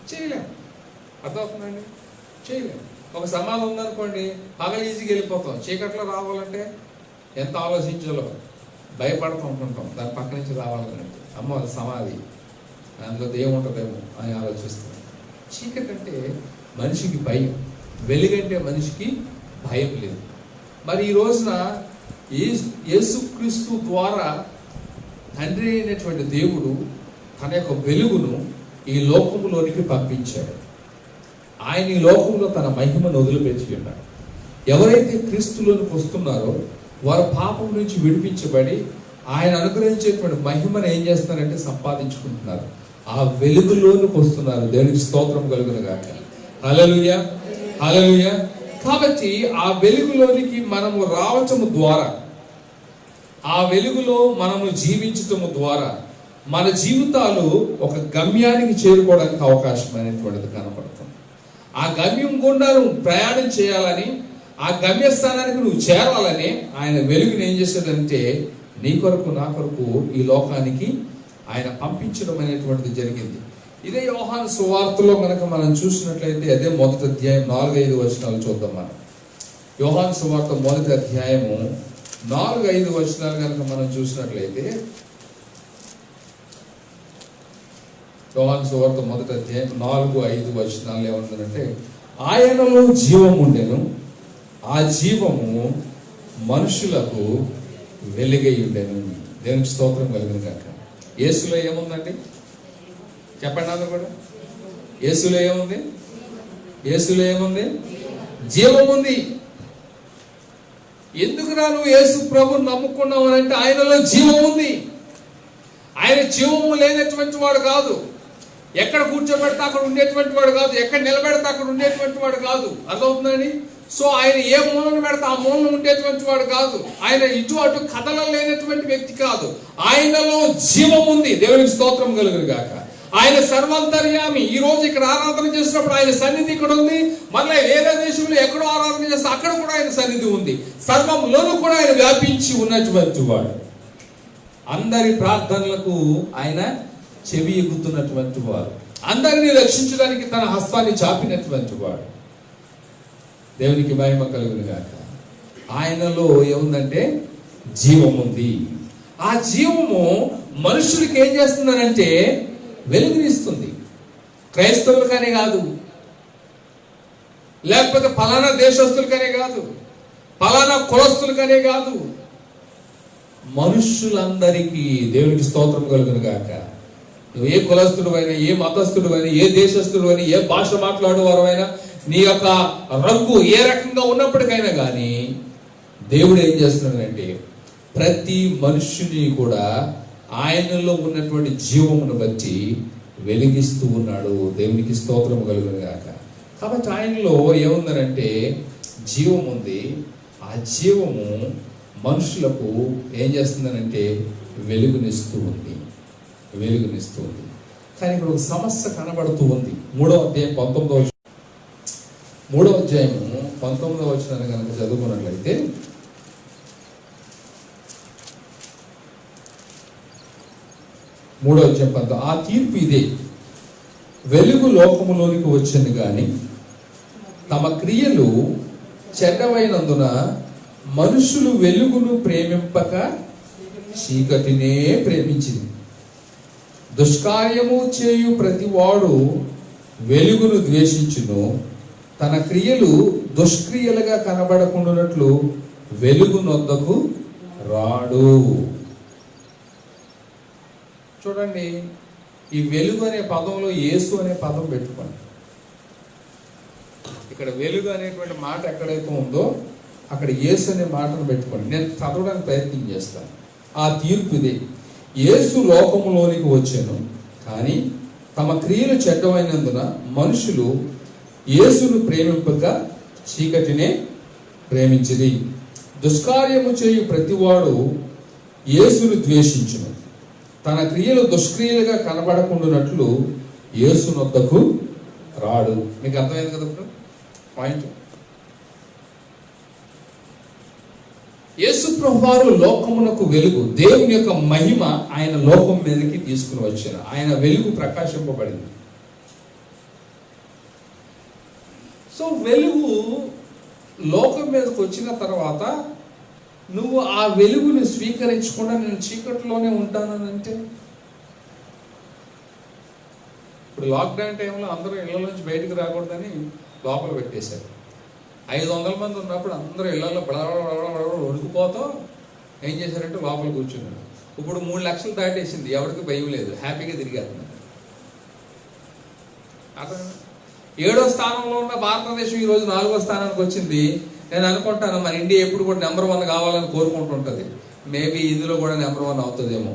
చేయలేము. అర్థమవుతుందండి? చేయలేము. ఒక సమాధి ఉందనుకోండి, పగలు ఈజీగా వెళ్ళిపోతాం. చీకట్లో రావాలంటే ఎంత ఆలోచించాలో భయపడుతూ ఉంటుంటాం. దాని పక్క నుంచి రావాలని, అమ్మో అది సమాధి, అందులో దెయ్యం ఉంటుందేమో అని ఆలోచిస్తాం. చీకటి అంటే మనిషికి భయం, వెలుగంటే మనిషికి భయం లేదు. మరి ఈ రోజున యేసుక్రీస్తు ద్వారా తండ్రి అయినటువంటి దేవుడు తన యొక్క వెలుగును ఈ లోకంలోనికి పంపించాడు. ఆయన ఈ లోకంలో తన మహిమను వదిలిపెట్టి ఉన్నాడు. ఎవరైతే క్రీస్తులోనికి వస్తున్నారో వారు పాపం నుంచి విడిపించబడి ఆయన అనుగ్రహించేటువంటి మహిమను ఏం చేస్తున్నారంటే సంపాదించుకుంటున్నారు. ఆ వెలుగులోనికి వస్తున్నారు. దేవునికి స్తోత్రం కలుగును గాక. హల్లెలూయా, హల్లెలూయా. కాబట్టి ఆ వెలుగులోనికి మనము రావటము ద్వారా, ఆ వెలుగులో మనము జీవించటము ద్వారా మన జీవితాలు ఒక గమ్యానికి చేరుకోవడానికి అవకాశం అనేటువంటిది కనపడుతుంది. ఆ గమ్యం గుండా నువ్వు ప్రయాణం చేయాలని, ఆ గమ్యస్థానానికి నువ్వు చేరాలని ఆయన వెలుగుని ఏం చేశాడంటే నీ కొరకు నా కొరకు ఈ లోకానికి ఆయన పంపించడం అనేటువంటిది జరిగింది. ఇదే యోహాను సువార్తలో కనుక మనం చూసినట్లయితే అదే మొదటి అధ్యాయం 4-5 వచనాలు చూద్దాం. మనం యోహాను సువార్త మొదటి అధ్యాయము 4-5 వచనాలు కనుక మనం చూసినట్లయితే, యోహాను సువార్త మొదటి అధ్యాయం 4-5 వచనాలు ఏముందంటే, ఆయనలో జీవం ఉండెను, ఆ జీవము మనుషులకు వెలుగై ఉండెను. దేవునికి స్తోత్రం కలుగును గాక. యేసులో ఏముందండి చెప్పండి. అందరూ కూడా యేసులో ఏముంది? యేసులో ఏముంది? జీవం ఉంది. ఎందుకురా నువ్వు యేసు ప్రభుని నమ్ముకున్నావు అని అంటే ఆయనలో జీవం ఉంది. ఆయన జీవము లేనటువంటి వాడు కాదు. ఎక్కడ కూర్చోబెడితే అక్కడ ఉండేటువంటి వాడు కాదు. ఎక్కడ నిలబెడితే అక్కడ ఉండేటువంటి వాడు కాదు. అర్థమవుతుందండి? సో ఆయన ఏ మూలను పెడితే ఆ మూలను ఉండేటువంటి వాడు కాదు. ఆయన ఇటు అటు కదలలేనటువంటి వ్యక్తి కాదు. ఆయనలో జీవం ఉంది. దేవునికి స్తోత్రం కలుగును గాక. ఆయన సర్వాంతర్యామి. ఈ రోజు ఇక్కడ ఆరాధన చేసినప్పుడు ఆయన సన్నిధి ఇక్కడ ఉంది. మళ్ళీ వేరే దేశంలో ఎక్కడో ఆరాధన చేస్తే అక్కడ కూడా ఆయన సన్నిధి ఉంది. సర్వంలోనూ కూడా ఆయన వ్యాపించి ఉన్నటువంటి వాడు. అందరి ప్రార్థనలకు ఆయన చెవి ఎగుతున్నటువంటి వాడు. అందరినీ రక్షించడానికి తన హస్తాన్ని చాపినటువంటి వాడు. దేవునికి మహిమ కలుగును గాక. ఆయనలో ఏముందంటే జీవం ఉంది. ఆ జీవము మనుషులకి ఏం చేస్తుందనంటే వెలుగునిస్తుంది. క్రైస్తవులకనే కాదు, లేకపోతే ఫలానా దేశస్తులకనే కాదు, ఫలానా కులస్తులకనే కాదు, మనుషులందరికీ దేవునికి స్తోత్రం కలుగును గాక. నువ్వు ఏ కులస్తుడు అయినా, ఏ మతస్థుడు అయినా, ఏ దేశస్తుడు అయినా, ఏ భాష మాట్లాడేవారు అయినా, నీ యొక్క రంగు ఏ రకంగా ఉన్నప్పటికైనా కానీ దేవుడు ఏం చేస్తున్నాడంటే ప్రతి మనుష్యుని కూడా ఆయనలో ఉన్నటువంటి జీవమును బట్టి వెలిగిస్తూ ఉన్నాడు. దేవునికి స్తోత్రం కలుగును గాక. కాబట్టి ఆయనలో ఏముందనంటే జీవం ఉంది. ఆ జీవము మనుషులకు ఏం చేస్తుందనంటే వెలుగునిస్తూ ఉంది. కానీ ఇక్కడ ఒక సమస్య కనబడుతూ ఉంది. 3వ అధ్యాయం 19వ వచనాన్ని కనుక చదువుకున్నట్లయితే, ఆ తీర్పు ఇదే, వెలుగు లోకములోనికి వచ్చింది గాని తమ క్రియలు చెడ్డవైనందున మనుషులు వెలుగును ప్రేమింపక చీకటినే ప్రేమించింది. దుష్కార్యము చేయు ప్రతివాడు వెలుగును ద్వేషించును, తన క్రియలు దుష్క్రియలుగా కనబడకుండానట్లు వెలుగు నొద్దకు రాడు. చూడండి, ఈ వెలుగు అనే పదంలో యేసు అనే పదం పెట్టుకోండి. ఇక్కడ వెలుగు అనేటువంటి మాట ఎక్కడైతే ఉందో అక్కడ యేసు అనే మాటను పెట్టుకోండి. నేను చదవడానికి ప్రయత్నం చేస్తాను. ఆ తీర్పు ఇదే, యేసు లోకములోనికి వచ్చాను కానీ తమ క్రియలు చెడ్డమైనందున మనుషులు యేసును ప్రేమింపక చీకటినే ప్రేమించిరి. దుష్కార్యము చేయు ప్రతివాడు యేసును ద్వేషించును, తన క్రియలు దుష్క్రియలుగా కనబడకుండానట్లు యేసునొద్దకు రాడు. మీకు అర్థమైంది కదా ఇప్పుడు పాయింట్? యేసు ప్రభువారు లోకమునకు వెలుగు. దేవుని యొక్క మహిమ ఆయన లోకం మీదకి తీసుకుని వచ్చారు. ఆయన వెలుగు ప్రకాశింపబడింది. సో వెలుగు లోకం మీదకి వచ్చిన తర్వాత నువ్వు ఆ వెలుగుని స్వీకరించకుండా నేను చీకటిలోనే ఉంటానంటే, ఇప్పుడు లాక్డౌన్ టైంలో అందరూ ఇళ్ల నుంచి బయటకు రాకూడదని లోపల పెట్టేశారు. 500 మంది ఉన్నప్పుడు అందరూ ఇళ్లలో ఉడికిపోతాం ఏం చేశారంటే లోపల కూర్చున్నాడు. ఇప్పుడు 3 లక్షలు దాటేసింది, ఎవరికి భయం లేదు, హ్యాపీగా తిరిగేస్తున్నారు. అక్కడ 7వ స్థానంలో ఉన్న భారతదేశం ఈరోజు 4వ స్థానానికి వచ్చింది. నేను అనుకుంటాను మన ఇండియా ఎప్పుడు కూడా నెంబర్ 1 కావాలని కోరుకుంటుంటుంది. మేబీ ఇందులో కూడా నెంబర్ 1 అవుతుందేమో.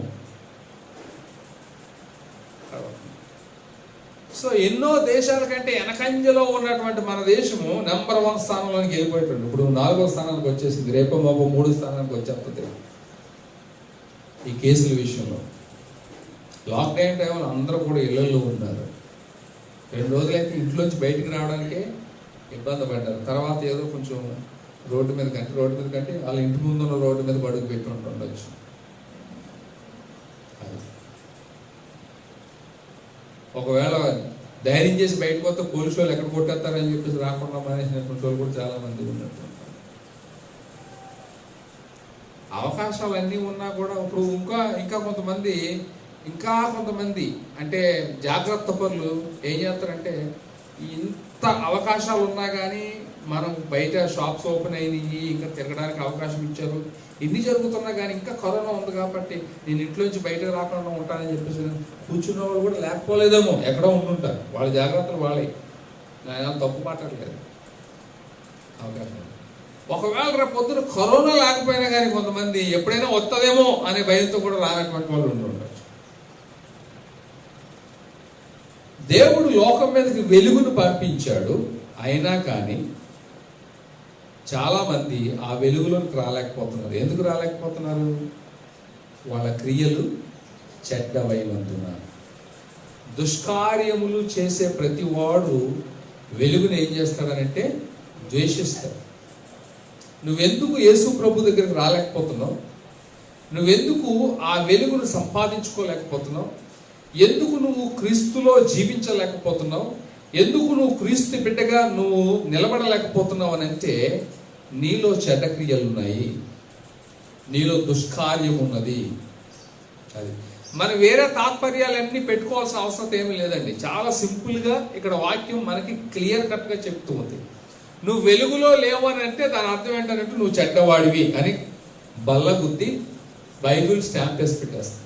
సో ఎన్నో దేశాల కంటే వెనకంజలో ఉన్నటువంటి మన దేశము నెంబర్ 1 స్థానంలోకి వెళ్ళిపోయింది. ఇప్పుడు 4వ స్థానానికి వచ్చేసింది. రేపో మాపో 3వ స్థానానికి వచ్చేస్తుంది ఈ కేసుల విషయంలో. లాక్డౌన్ టైంలో అందరూ కూడా ఇళ్లలో ఉన్నారు. 2 రోజులైతే ఇంట్లోంచి బయటికి రావడానికే ఇబ్బంది పడ్డారు. తర్వాత ఏదో కొంచెం రోడ్డు మీద కంటే వాళ్ళ ఇంటి ముందు ఉన్న రోడ్డు మీద బడుగు పెట్టి ఉండొచ్చు. ఒకవేళ ధైర్యం చేసి బయటకు వస్తే పోలీసు వాళ్ళు ఎక్కడ కొట్టేస్తారని చెప్పేసి రాకుండా మానేసినటువంటి వాళ్ళు కూడా చాలా మంది ఉన్నట్టు. అవకాశాలు అన్నీ ఉన్నా కూడా ఇప్పుడు ఇంకా కొంతమంది అంటే జాగ్రత్త పనులు ఏం చేస్తారంటే, ఇంత అవకాశాలు ఉన్నా కానీ మనం బయట షాప్స్ ఓపెన్ అయినాయి, ఇంకా తిరగడానికి అవకాశం ఇచ్చారు, ఇన్ని జరుగుతున్నా కానీ ఇంకా కరోనా ఉంది కాబట్టి నేను ఇంట్లోంచి బయటకు రాకుండా ఉంటానని చెప్పేసి కూర్చున్న వాళ్ళు కూడా లేకపోలేదేమో, ఎక్కడో ఉంటుంటారు. వాళ్ళ జాగ్రత్తలు వాళ్ళే, నేను తప్పు మాట్లాడలేదు. అవకాశం ఒకవేళ రేపు పొద్దున కరోనా లేకపోయినా కానీ కొంతమంది ఎప్పుడైనా వస్తుందేమో అనే భయంతో కూడా రానటువంటి వాళ్ళు ఉంటుంటారు. దేవుడు లోకం మీదకి వెలుగును పంపించాడు, అయినా కానీ చాలా మంది ఆ వెలుగులోకి రాలేకపోతున్నారు. ఎందుకు రాలేకపోతున్నారు? వాళ్ళ క్రియలు చెడ్డవైనందున. దుష్కార్యములు చేసే ప్రతి వాడు వెలుగును ఏం చేస్తాడనంటే ద్వేషిస్తాడు. నువ్వెందుకు యేసు ప్రభు దగ్గరికి రాలేకపోతున్నావు? నువ్వెందుకు ఆ వెలుగును సంపాదించుకోలేకపోతున్నావు? ఎందుకు నువ్వు క్రీస్తులో జీవించలేకపోతున్నావు? ఎందుకు నువ్వు క్రీస్తు బిడ్డగా నువ్వు నిలబడలేకపోతున్నావు అని అంటే, నీలో చెడ్డ క్రియలు ఉన్నాయి, నీలో దుష్కార్యం ఉన్నది. అది మనం వేరే తాత్పర్యాలన్నీ పెట్టుకోవాల్సిన అవసరం ఏమీ లేదండి. చాలా సింపుల్గా ఇక్కడ వాక్యం మనకి క్లియర్ కట్గా చెప్తూ ఉంది. నువ్వు వెలుగులో లేవు అని అంటే దాని అర్థం ఏంటంటే నువ్వు చెడ్డవాడివి అని బల్ల గుద్ది బైబిల్ స్టాంప్ వేసి పెట్టేస్తుంది.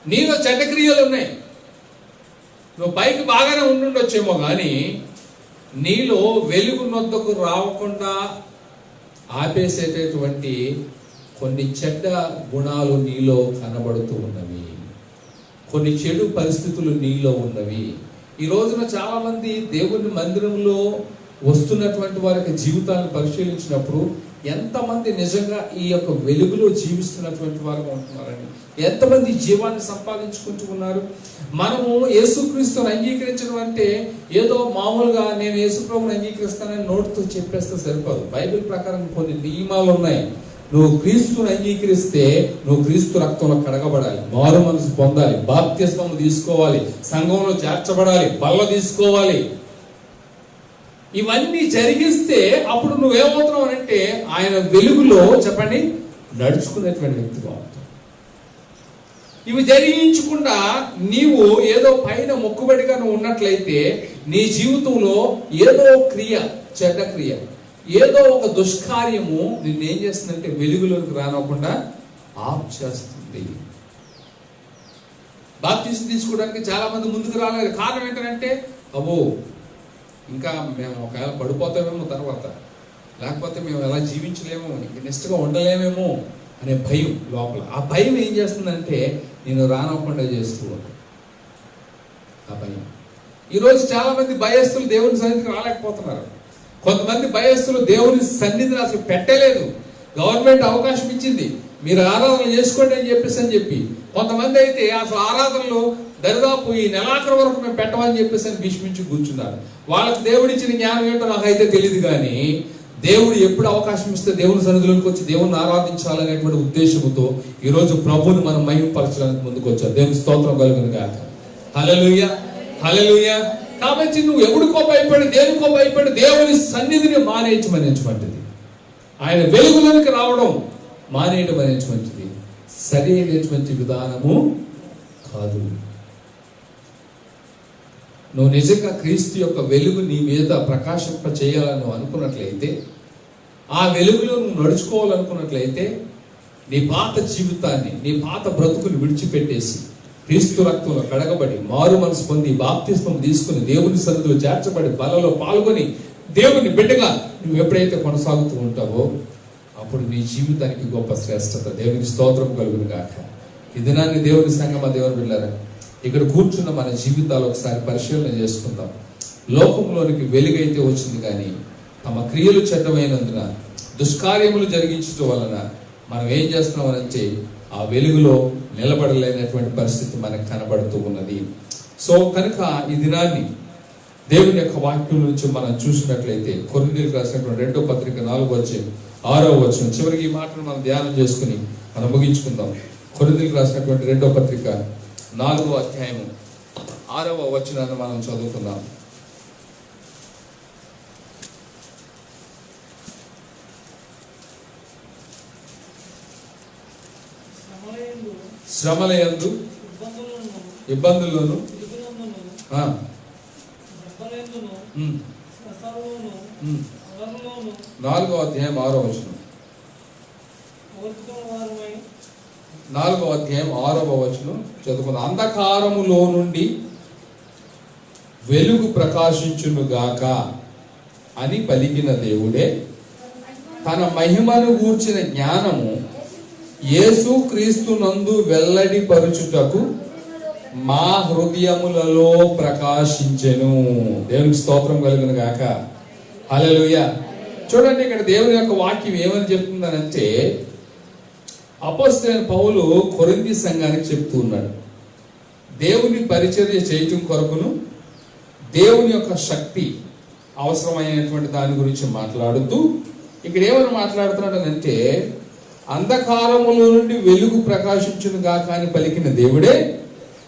నీలో చెడ్డ క్రియలు ఉన్నాయి. నువ్వు పైకి బాగానే ఉండుండొచ్చేమో కానీ నీలో వెలుగు నొద్దకు రావకుండా ఆపేసేటటువంటి కొన్ని చెడ్డ గుణాలు నీలో కనబడుతూ ఉన్నవి, కొన్ని చెడు పరిస్థితులు నీలో ఉన్నవి. ఈ రోజున చాలా మంది దేవుని మందిరంలో వస్తున్నటువంటి వారి జీవితాలను పరిశీలించినప్పుడు ఎంతమంది నిజంగా ఈ యొక్క వెలుగులో జీవిస్తున్నటువంటి వారుగా ఉంటున్నారని, ఎంతమంది జీవాన్ని సంపాదించుకుంటూ ఉన్నారు. మనము యేసుక్రీస్తుని అంగీకరించడం అంటే ఏదో మామూలుగా నేను యేసుప్రభుని అంగీకరిస్తానని నోటితో చెప్పేస్తే సరిపోదు. బైబిల్ ప్రకారం కొన్ని నియమాలు ఉన్నాయి. నువ్వు క్రీస్తుని అంగీకరిస్తే నువ్వు క్రీస్తు రక్తంలో కడగబడాలి, మారు మనసు పొందాలి, బాప్తిస్మం తీసుకోవాలి, సంఘంలో చేర్చబడాలి, బల్ల తీసుకోవాలి. ఇవన్నీ జరిగిస్తే అప్పుడు నువ్వేమవుతున్నావు అంటే ఆయన వెలుగులో చెప్పండి నడుచుకునేటువంటి వ్యక్తిగా ఉంటావు. ఇవి జరిగించకుండా నీవు ఏదో పైన మొక్కుబడిగా నువ్వు ఉన్నట్లయితే నీ జీవితంలో ఏదో క్రియ, చెడ్డ క్రియ, ఏదో ఒక దుష్కార్యము నిన్నేం చేస్తుందంటే వెలుగులోకి రానకుండా ఆఫ్ చేస్తుంది. బాప్తిసం తీసుకోవడానికి చాలా మంది ముందుకు రాలేదు. కారణం ఏంటంటే అబ్బో ఇంకా మేము ఒకవేళ పడిపోతామేమో తర్వాత, లేకపోతే మేము ఎలా జీవించలేమో, ఇంక నెక్స్ట్గా ఉండలేమేమో అనే భయం లోపల. ఆ భయం ఏం చేస్తుందంటే నేను రానకుండా చేస్తూ ఉంటాను. ఆ భయం ఈరోజు చాలా మంది భయస్తులు దేవుని సన్నిధికి రాలేకపోతున్నారు. కొంతమంది భయస్తులు దేవుని సన్నిధిని అసలు పెట్టలేదు. గవర్నమెంట్ అవకాశం ఇచ్చింది, మీరు ఆరాధన చేసుకోండి అని చెప్పి కొంతమంది అయితే అసలు ఆరాధనలో దరిదాపు ఈ నెలాఖరు వరకు మేము పెట్టమని చెప్పేసి భీష్మించి కూర్చున్నారు. వాళ్ళకి దేవుడిచ్చిన జ్ఞానం ఏంటో నాకైతే తెలియదు, కానీ దేవుడు ఎప్పుడు అవకాశం ఇస్తే దేవుని సన్నిధిలోకి వచ్చి దేవుని ఆరాధించాలనేటువంటి ఉద్దేశంతో ఈరోజు ప్రభువుని మనం మహిమపరచడానికి ముందుకు వచ్చారు. దేవుని స్తోత్రం కలుగును గాక. హల్లెలూయా, హల్లెలూయా. కాబట్టి నువ్వు ఎవడికో భయపడి దేనికో భయపడి దేవుని సన్నిధిని మానేయమనేటువంటిది, ఆయన వెలుగులోనికి రావడం మానేయడం అనేటువంటిది సరైనటువంటి విధానము కాదు. నువ్వు నిజంగా క్రీస్తు యొక్క వెలుగు నీ మీద ప్రకాశింప చేయాలని నువ్వు అనుకున్నట్లయితే, ఆ వెలుగులో నువ్వు నడుచుకోవాలనుకున్నట్లయితే, నీ పాత జీవితాన్ని, నీ పాత బ్రతుకుని విడిచిపెట్టేసి క్రీస్తు రక్తంలో కడగబడి మారు మనసు పొంది బాప్తిస్మం తీసుకుని దేవుని సన్నిధిలో చేర్చబడి బలలో పాల్గొని దేవుని బిడ్డగా నువ్వు ఎప్పుడైతే కొనసాగుతూ ఉంటావో అప్పుడు నీ జీవితానికి గొప్ప శ్రేష్టత. దేవునికి స్తోత్రం కలుగును గాక. ఈ దినాన్ని దేవుని సంగమా, దేవుని బిడ్డలారా, ఇక్కడ కూర్చున్న మన జీవితాలు ఒకసారి పరిశీలన చేసుకుందాం. లోకంలోనికి వెలుగైతే వచ్చింది, కానీ తమ క్రియలు చెడ్డమైనందున దుష్కార్యములు జరిగించడం వలన మనం ఏం చేస్తున్నామనంటే ఆ వెలుగులో నిలబడలేనటువంటి పరిస్థితి మనకు కనబడుతూ ఉన్నది. సో కనుక ఈ దినాన్ని దేవుని యొక్క వాక్యం నుంచి మనం చూసినట్లయితే కొరింథీయులకు రాసినటువంటి 2వ పత్రిక 4వ వచనం చివరికి ఈ మాటను మనం ధ్యానం చేసుకుని మనం ముగించుకుందాం. కొరింథీయులకు రాసినటువంటి 2వ పత్రిక 4వ అధ్యాయము 6వ వచనాన్ని మనం చదువుకుందాం. శ్రమలయందు ఇబ్బందుల్లోను 4వ అధ్యాయం 6వ వచనం 4వ అధ్యాయం 6వ వచనం చదువుకుందాం. అంధకారములో నుండి వెలుగు ప్రకాశించునుగాక అని పలికిన దేవుడే తన మహిమను గూర్చిన జ్ఞానము యేసు క్రీస్తునందు వెల్లడి పరుచుటకు మా హృదయములలో ప్రకాశించెను. దేవునికి స్తోత్రం కలుగును గాక. హల్లెలూయా. చూడండి, ఇక్కడ దేవుని యొక్క వాక్యం ఏమని చెప్తుందనంటే, అపోస్తలుడైన పౌలు కొరింథీ సంఘానికి చెప్తూ ఉన్నాడు, దేవుని పరిచర్య చేయటం కొరకును దేవుని యొక్క శక్తి అవసరమైనటువంటి దాని గురించి మాట్లాడుతూ ఇక్కడ ఏమని మాట్లాడుతున్నాడనంటే, అంధకారములో నుండి వెలుగు ప్రకాశించును గాక అని పలికిన దేవుడే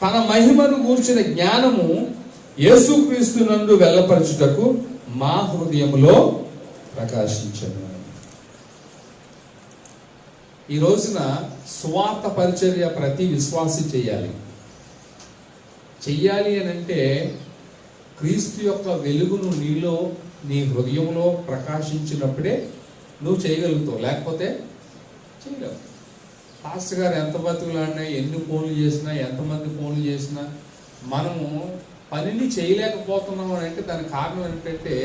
తన మహిమను గూర్చిన జ్ఞానము యేసుక్రీస్తునందు వెల్లపరచుటకు మా హృదయములో ప్రకాశించను. ఈ రోజున సువార్త పరిచర్య ప్రతి విశ్వాసి చెయ్యాలి అని అంటే క్రీస్తు యొక్క వెలుగును నీలో నీ హృదయంలో ప్రకాశించినప్పుడే నువ్వు చేయగలుగుతావు, లేకపోతే చేయలేవు. పాస్టర్ గారు ఎంత బతుకులాడినా, ఎన్ని ఫోన్లు చేసినా, ఎంతమంది ఫోన్లు చేసినా మనము పనిని చేయలేకపోతున్నాం అని అంటే దానికి కారణం ఏంటంటే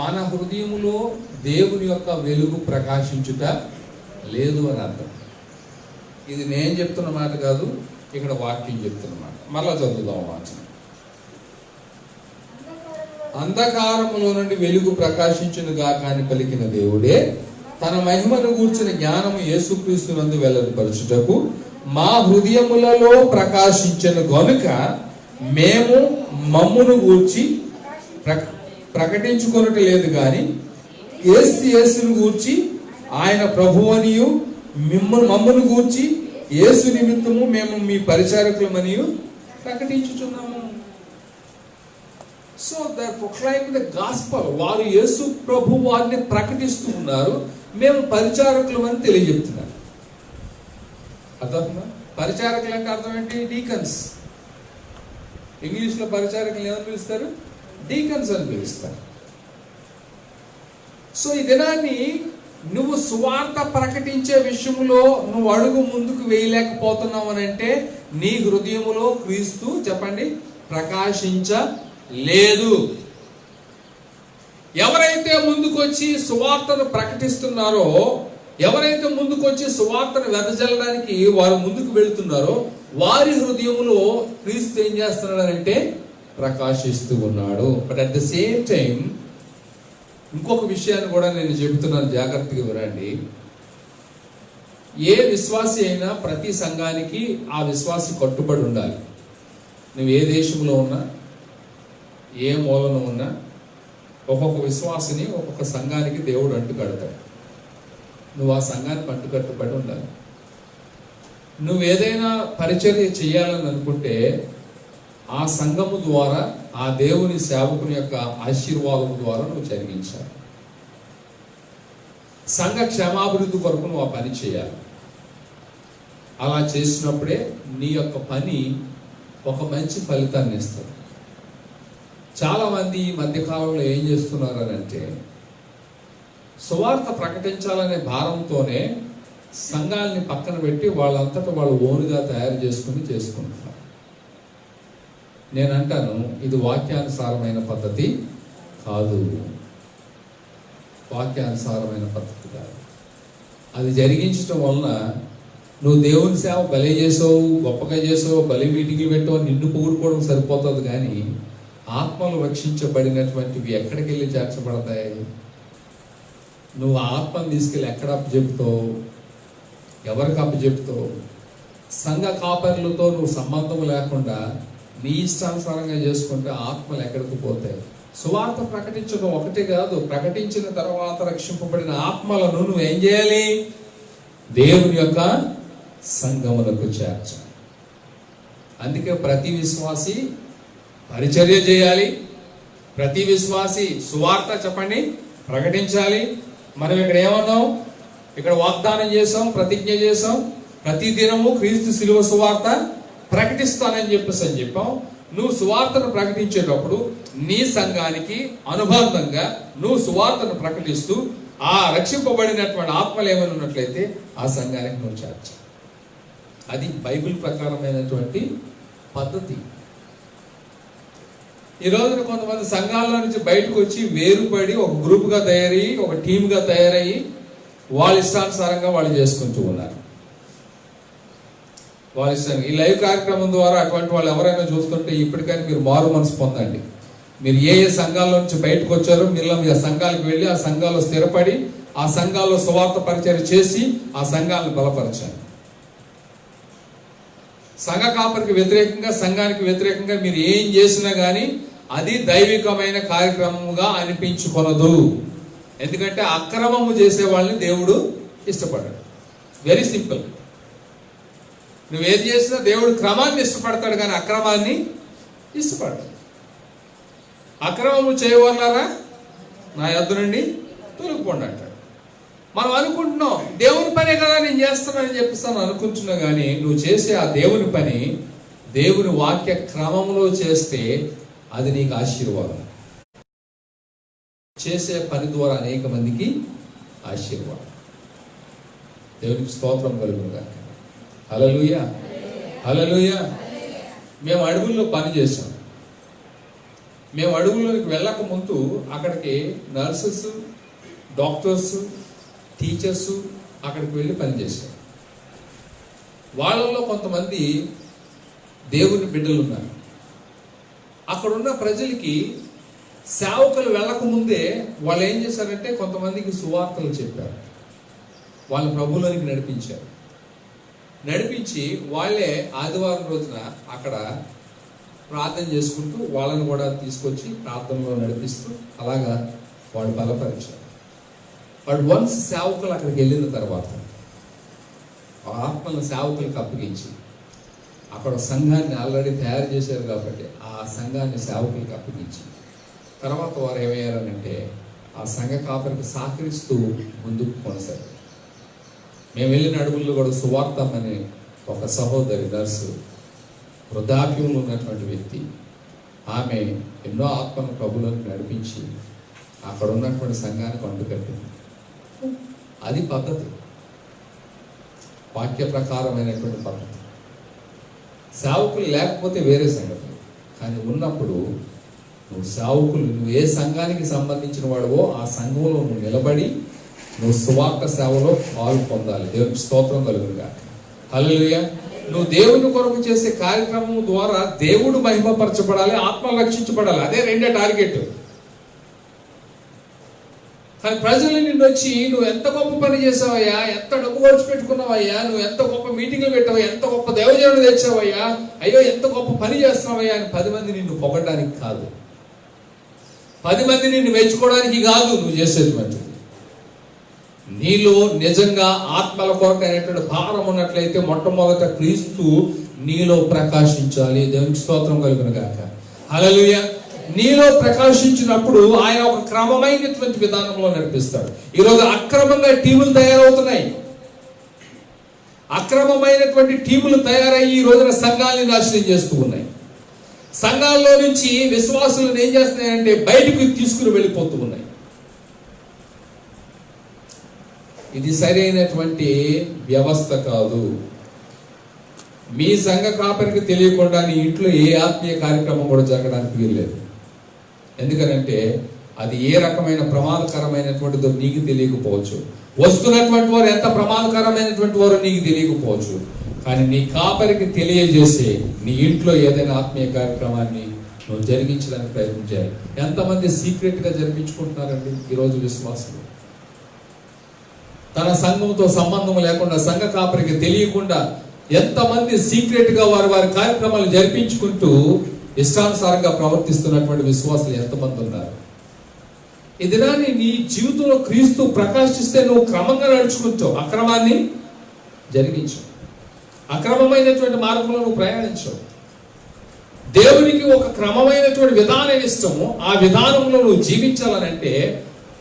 మన హృదయములో దేవుని యొక్క వెలుగు ప్రకాశించుట లేదు అని అర్థం. ఇది నేను చెప్తున్న మాట కాదు, ఇక్కడ వాక్యం చెప్తున్న మాట. మళ్ళా చదువుదాం వాక్యం. అంధకారములో నుండి వెలుగు ప్రకాశించును గాక అని పలికిన దేవుడే తన మహిమను గూర్చిన జ్ఞానము యేసుక్రీస్తునందు వెల్లడిపరచుటకు మా హృదయములలో ప్రకాశించెను గనుక మేము మమ్మును గూర్చి ప్రకటించుకొనుట లేదు, కానీ యేసును గూర్చి ఆయన ప్రభువనియు మమ్మును గూర్చి యేసు నిమిత్తము మేము మీ పరిచారకులమనియు ప్రకటించుచున్నాము. So they proclaim the gospel. వారు యేసు ప్రభు వారిని ప్రకటిస్తూ ఉన్నారు, మేము పరిచారకులమని తెలియజెప్తున్నారు. అర్థమా? పరిచారకులు అంటే అర్థం ఏంటి? డీకన్స్. ఇంగ్లీష్లో పరిచారకులు ఏమని పిలుస్తారు? డీకన్స్ అని పిలుస్తారు. సో ఈ దినాన్ని నువ్వు సువార్త ప్రకటించే విషయంలో నువ్వు అడుగు ముందుకు వేయలేకపోతున్నావు అని అంటే నీ హృదయములో క్రీస్తు చెప్పండి ప్రకాశించలేదు. ఎవరైతే ముందుకొచ్చి సువార్తను ప్రకటిస్తున్నారో, ఎవరైతే ముందుకొచ్చి సువార్తను వెదజల్లడానికి వారు ముందుకు వెళుతున్నారో వారి హృదయంలో క్రీస్తు ఏం చేస్తున్నాడంటే ప్రకాశిస్తూ ఉన్నాడు. But at the same time ఇంకొక విషయాన్ని కూడా నేను చెబుతున్నాను, జాగ్రత్తగా వినండి. ఏ విశ్వాసి అయినా ప్రతి సంఘానికి ఆ విశ్వాసి కట్టుబడి ఉండాలి. నువ్వు ఏ దేశంలో ఉన్నా, ఏ మూలన ఉన్నా, ఒక్కొక్క విశ్వాసిని ఒక్కొక్క సంఘానికి దేవుడు అంటుకడతాడు. నువ్వు ఆ సంఘానికి అంటుకట్టుబడి ఉండాలి. నువ్వు ఏదైనా పరిచర్య చేయాలని అనుకుంటే ఆ సంఘము ద్వారా, ఆ దేవుని సేవకుని యొక్క ఆశీర్వాదం ద్వారా నువ్వు జరిగించాలి. సంఘ క్షేమాభివృద్ధి కొరకు నువ్వు ఆ పని చేయాలి. అలా చేసినప్పుడే నీ యొక్క పని ఒక మంచి ఫలితాన్ని ఇస్తుంది. చాలామంది ఈ మధ్యకాలంలో ఏం చేస్తున్నారు అని అంటే, సువార్త ప్రకటించాలనే భారంతోనే సంఘాలని పక్కన పెట్టి వాళ్ళంతటా వాళ్ళు ఓనుగా తయారు చేసుకుంటున్నారు. నేను అంటాను, ఇది వాక్యానుసారమైన పద్ధతి కాదు. వాక్యానుసారమైన పద్ధతి కాదు. అది జరిగించడం వలన నువ్వు దేవుని సేవ బలి చేసావు, గొప్పగా చేసావు, బలి మీటింగ్లు పెట్టావు, నిన్ను పొగుడుకోవడం సరిపోతుంది. కానీ ఆత్మలు రక్షించబడినటువంటివి ఎక్కడికి వెళ్ళి చేర్చబడతాయి? నువ్వు ఆత్మను తీసుకెళ్ళి ఎక్కడ అప్పచెప్తావు? ఎవరికి అప్పచెప్తావు? సంఘ కాపరులతో నువ్వు సంబంధం లేకుండా నీ ఇష్టానుసారంగా చేసుకుంటే ఆత్మలు ఎక్కడికి పోతాయి? సువార్త ప్రకటించడం ఒకటే కాదు, ప్రకటించిన తర్వాత రక్షింపబడిన ఆత్మలను నువ్వేం చేయాలి? దేవుని యొక్క సంఘములకు చేర్చాలి. అందుకే ప్రతి విశ్వాసి పరిచర్య చేయాలి. ప్రతి విశ్వాసి సువార్త చెప్పండి ప్రకటించాలి. మనం ఇక్కడ ఏమన్నాం? ఇక్కడ వాగ్దానం చేసాం, ప్రతిజ్ఞ చేసాం, ప్రతి దినము క్రీస్తు శిలువ సువార్త ప్రకటిస్తానని చెప్పాం. నువ్వు సువార్తను ప్రకటించేటప్పుడు నీ సంఘానికి అనుబంధంగా నువ్వు సువార్తను ప్రకటిస్తూ ఆ రక్షింపబడినటువంటి ఆత్మలు ఏమైనా ఉన్నట్లయితే ఆ సంఘానికి నువ్వు చేర్చాలి. అది బైబిల్ ప్రకారమైనటువంటి పద్ధతి. ఈ రోజున కొంతమంది సంఘాల్లో నుంచి బయటకు వచ్చి వేరుపడి ఒక గ్రూప్గా తయారయ్యి, ఒక టీమ్గా తయారయ్యి వాళ్ళ ఇష్టానుసారంగా వాళ్ళు చేసుకుంటూ ఉన్నారు. వాళ్ళ ఇష్టం. ఈ లైవ్ కార్యక్రమం ద్వారా అటువంటి వాళ్ళు ఎవరైనా చూస్తుంటే ఇప్పటికైనా మీరు మారు మనసు పొందండి. మీరు ఏ ఏ సంఘాల నుంచి బయటకు వచ్చారో మీరు ఆ సంఘాలకు వెళ్ళి ఆ సంఘాల్లో స్థిరపడి ఆ సంఘాల్లో సువార్త పరిచయం చేసి ఆ సంఘాలను బలపరచాలి. సంఘ కాపరికి వ్యతిరేకంగా, సంఘానికి వ్యతిరేకంగా మీరు ఏం చేసినా కానీ అది దైవికమైన కార్యక్రమముగా అనిపించుకొనదు. ఎందుకంటే అక్రమము చేసే వాళ్ళని దేవుడు ఇష్టపడ్డాడు. Very simple. నువ్వేది చేసినా దేవుడు క్రమాన్ని ఇష్టపడతాడు కానీ అక్రమాన్ని ఇష్టపడతాడు. అక్రమము చేయవన్నారా నా యొద్ద నుండి తొలగిపోండి అంటాడు. మనం అనుకుంటున్నాం దేవుని పనే కదా నేను చేస్తానని చెప్పిస్తాను అనుకుంటున్నా కానీ నువ్వు చేసే ఆ దేవుని పని దేవుని వాక్య క్రమంలో చేస్తే అది నీకు ఆశీర్వాదం. చేసే పని ద్వారా అనేక మందికి ఆశీర్వాదం. దేవునికి స్తోత్రం కలుగునుగాక. హల్లెలూయా, హల్లెలూయా. మేము అడవుల్లో పని చేసాం. మేము అడవుల్లోకి వెళ్ళక ముందు అక్కడికి నర్సెస్, డాక్టర్స్, టీచర్స్ అక్కడికి వెళ్ళి పనిచేశారు. వాళ్ళల్లో కొంతమంది దేవుని బిడ్డలు ఉన్నారు. అక్కడున్న ప్రజలకి సేవకులు వెళ్ళక ముందే వాళ్ళు ఏం చేశారంటే కొంతమందికి సువార్తలు చెప్పారు. వాళ్ళ ప్రభువులోనికి నడిపించారు. నడిపించి వాళ్ళే ఆదివారం రోజున అక్కడ ప్రార్థన చేసుకుంటూ వాళ్ళని కూడా తీసుకొచ్చి ప్రార్థనలో నడిపిస్తూ అలాగా వాళ్ళు బలపరిచారు. వాడు వన్స్ సేవకులు అక్కడికి వెళ్ళిన తర్వాత ఆత్మలను సేవకులకు అప్పగించి అక్కడ సంఘాన్ని ఆల్రెడీ తయారు చేశారు కాబట్టి ఆ సంఘాన్ని సేవకులకు అప్పగించి తర్వాత వారు ఏమయ్యారనంటే ఆ సంఘ కాపరికి సహకరిస్తూ ముందుకు కొనసాగారు. మేము వెళ్ళిన అడుగుల్లో కూడా సువార్తం అనే ఒక సహోదరి నర్సు, వృద్ధాప్యంలో ఉన్నటువంటి వ్యక్తి, ఆమె ఎన్నో ఆత్మను ప్రభువులను నడిపించి అక్కడ ఉన్నటువంటి సంఘానికి అంటుకట్టింది. అది పద్ధతి, వాక్య ప్రకారమైనటువంటి పద్ధతి. సేవకులు లేకపోతే వేరే సంగతి, కానీ ఉన్నప్పుడు నువ్వు సేవకులు, నువ్వు ఏ సంఘానికి సంబంధించిన వాడువో ఆ సంఘంలో నువ్వు నిలబడి నువ్వు సువార్త సేవలో పాలు పొందాలి. దేవునికి స్తోత్రం కలుగునుగా. హల్లెలూయా. నువ్వు దేవుని కొరకు చేసే కార్యక్రమం ద్వారా దేవుడు మహిమపరచబడాలి, ఆత్మ రక్షించబడాలి. అదే రెండే టార్గెట్. కానీ ప్రజలు నిన్ను వచ్చి నువ్వు ఎంత గొప్ప పని చేసావయ్యా, ఎంత డబ్బు ఖర్చు పెట్టుకున్నావయ్యా, నువ్వు ఎంత గొప్ప మీటింగ్లు పెట్టావయ్యా, ఎంత గొప్ప దైవజనుడు తెచ్చావయ్యా, అయ్యో ఎంత గొప్ప పని చేస్తున్నావయ్యా అని 10 మంది నిన్ను పొగడానికి కాదు, 10 మంది నిన్ను మెచ్చుకోవడానికి కాదు నువ్వు చేసేటువంటిది. నీలో నిజంగా ఆత్మల కొరకు అనేటువంటి భారం ఉన్నట్లయితే మొట్టమొదట క్రీస్తు నీలో ప్రకాశించాలి. దేవునికి స్తోత్రం కలుగును గాక. హల్లెలూయా. నీలో ప్రకాశించినప్పుడు ఆయన ఒక క్రమమైనటువంటి విధానంలో నడిపిస్తాడు. ఈరోజు అక్రమంగా టీములు తయారవుతున్నాయి. అక్రమమైనటువంటి టీములు తయారయ్యి ఈ రోజున సంఘాలని నాశనం చేస్తూ ఉన్నాయి. సంఘాల్లో నుంచి విశ్వాసులను ఏం చేస్తున్నాయంటే బయటకు తీసుకుని వెళ్ళిపోతూ ఉన్నాయి. ఇది సరైనటువంటి వ్యవస్థ కాదు. మీ సంఘ కాపరికి తెలియకుండా నీ ఇంట్లో ఏ ఆత్మీయ కార్యక్రమం కూడా జరగడానికి వీల్లేదు. ఎందుకనంటే అది ఏ రకమైన ప్రమాదకరమైనటువంటిదో నీకు తెలియకపోవచ్చు, వస్తున్నటువంటి వారు ఎంత ప్రమాదకరమైనటువంటి వారో నీకు తెలియకపోవచ్చు. కానీ నీ కాపరికి తెలియజేసే నీ ఇంట్లో ఏదైనా ఆత్మీయ కార్యక్రమాన్ని నువ్వు జరిగించడానికి ప్రయత్నం చేయాలి. ఎంతమంది సీక్రెట్ గా జరిపించుకుంటున్నారండి ఈరోజు విశ్వాసులు? తన సంఘంతో సంబంధం లేకుండా, సంఘ కాపరికి తెలియకుండా ఎంతమంది సీక్రెట్ గా వారి వారి కార్యక్రమాలు జరిపించుకుంటూ ఇష్టానుసారంగా ప్రవర్తిస్తున్నటువంటి విశ్వాసులు ఎంతమంది ఉన్నారు? ఈ దినాన్ని నీ జీవితంలో క్రీస్తు ప్రకాశిస్తే నువ్వు క్రమంగా నడుచుకుంటావు, అక్రమాన్ని జరిగించు, అక్రమమైనటువంటి మార్గంలో నువ్వు ప్రయాణించవు. దేవునికి ఒక క్రమమైనటువంటి విధానం ఇష్టము. ఆ విధానంలో నువ్వు జీవించాలనంటే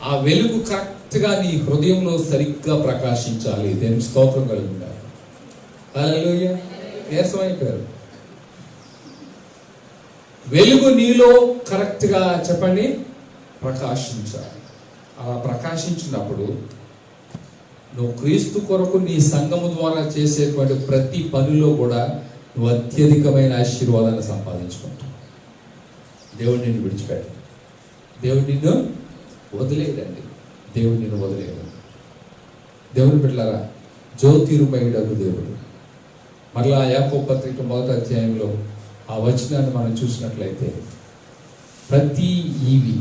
ఆ వెలుగు కరెక్ట్ గా నీ హృదయంలో సరిగ్గా ప్రకాశించాలి. దేవునికి స్తోత్రం కలుగుతారు. హల్లెలూయా. నీరసమైపోయారు. వెలుగు నీలో కరెక్ట్ గా చెప్పండి ప్రకాశించాలి. అలా ప్రకాశించినప్పుడు నువ్వు క్రీస్తు కొరకు నీ సంఘము ద్వారా చేసేటువంటి ప్రతి పనిలో కూడా నువ్వు అత్యధికమైన ఆశీర్వాదాన్ని సంపాదించుకుంటావు. దేవుడు నిన్ను విడిచిపెట్టాడు. దేవుడు నిన్ను వదిలేయడండి. దేవుడు నిన్ను వదిలేయడు. దేవుని బిడ్డలారా, జ్యోతిర్మయుడగు దేవుడు. మరలా యాకోబు పత్రిక 1వ అధ్యాయంలో ఆ వచనాన్ని మనం చూసినట్లయితే ప్రతి ఈవి,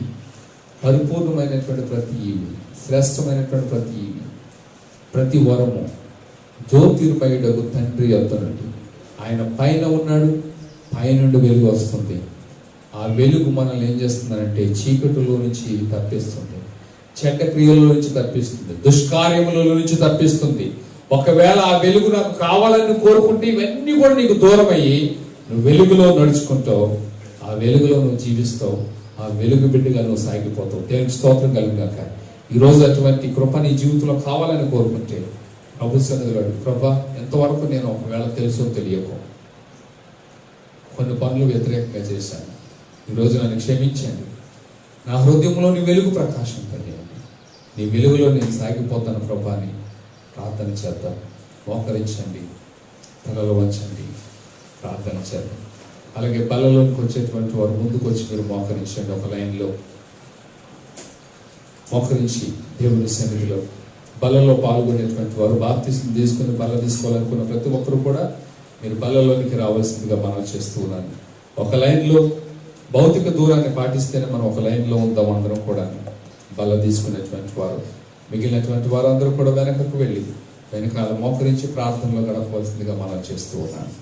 పరిపూర్ణమైనటువంటి ప్రతి ఈవి, శ్రేష్టమైనటువంటి ప్రతి ఈవి, ప్రతి వరము జ్యోతిర్మయుడగు తండ్రి యొద్ద నుండి, ఆయన పైన ఉన్నాడు, పైనుండి వెలుగు వస్తుంది. ఆ వెలుగు మనల్ని ఏం చేస్తుందంటే చీకటిలో నుంచి తప్పిస్తుంది, చెడ్డ క్రియల నుంచి తప్పిస్తుంది, దుష్కార్యముల నుంచి తప్పిస్తుంది. ఒకవేళ ఆ వెలుగు నాకు కావాలని కోరుకుంటే ఇవన్నీ కూడా నీకు దూరం అయ్యి నువ్వు వెలుగులో నడుచుకుంటావు, ఆ వెలుగులో నువ్వు జీవిస్తావు, ఆ వెలుగు బిడ్డగా నువ్వు సాగిపోతావు. దేవునికి స్తోత్రం కలుగుగాక. ఈరోజు అటువంటి కృప నీ జీవితంలో కావాలని కోరుకుంటే ప్రభు సన్నిధిలో అడుగు. ప్రభా, ఎంతవరకు నేను ఒకవేళ తెలుసో తెలియకో కొన్ని పనులు వ్యతిరేకంగా చేశాను, ఈరోజు నన్ను క్షమించండి. నా హృదయంలో నీ వెలుగు ప్రకాశం కలిగండి. నీ వెలుగులో నేను సాగిపోతాను ప్రభా అని ప్రార్థన చేద్దాం. మోకరించండి, తలలో వంచండి, ప్రార్థన చేద్దాం. అలాగే బల్లలోకి వచ్చేటువంటి వారు ముందుకు వచ్చి మీరు మోకరించండి. ఒక లైన్లో మోకరించి దేవుని సన్నిధిలో బల్లలో పాల్గొనేటువంటి వారు, బాప్తిసం తీసుకుని బల్ల తీసుకోవాలనుకున్న ప్రతి ఒక్కరు కూడా మీరు బల్లలోనికి రావాల్సిందిగా మనం చేస్తూ ఉన్నాను. ఒక లైన్లో భౌతిక దూరాన్ని పాటిస్తేనే మనం ఒక లైన్లో ఉందాం అందరం కూడా. బల్ల తీసుకునేటువంటి వారు, మిగిలినటువంటి వారు అందరూ కూడా వెనకకు వెళ్ళి వెనకాల మోకరించి ప్రార్థనలో గడపవలసిందిగా మనం చేస్తూ ఉన్నాను.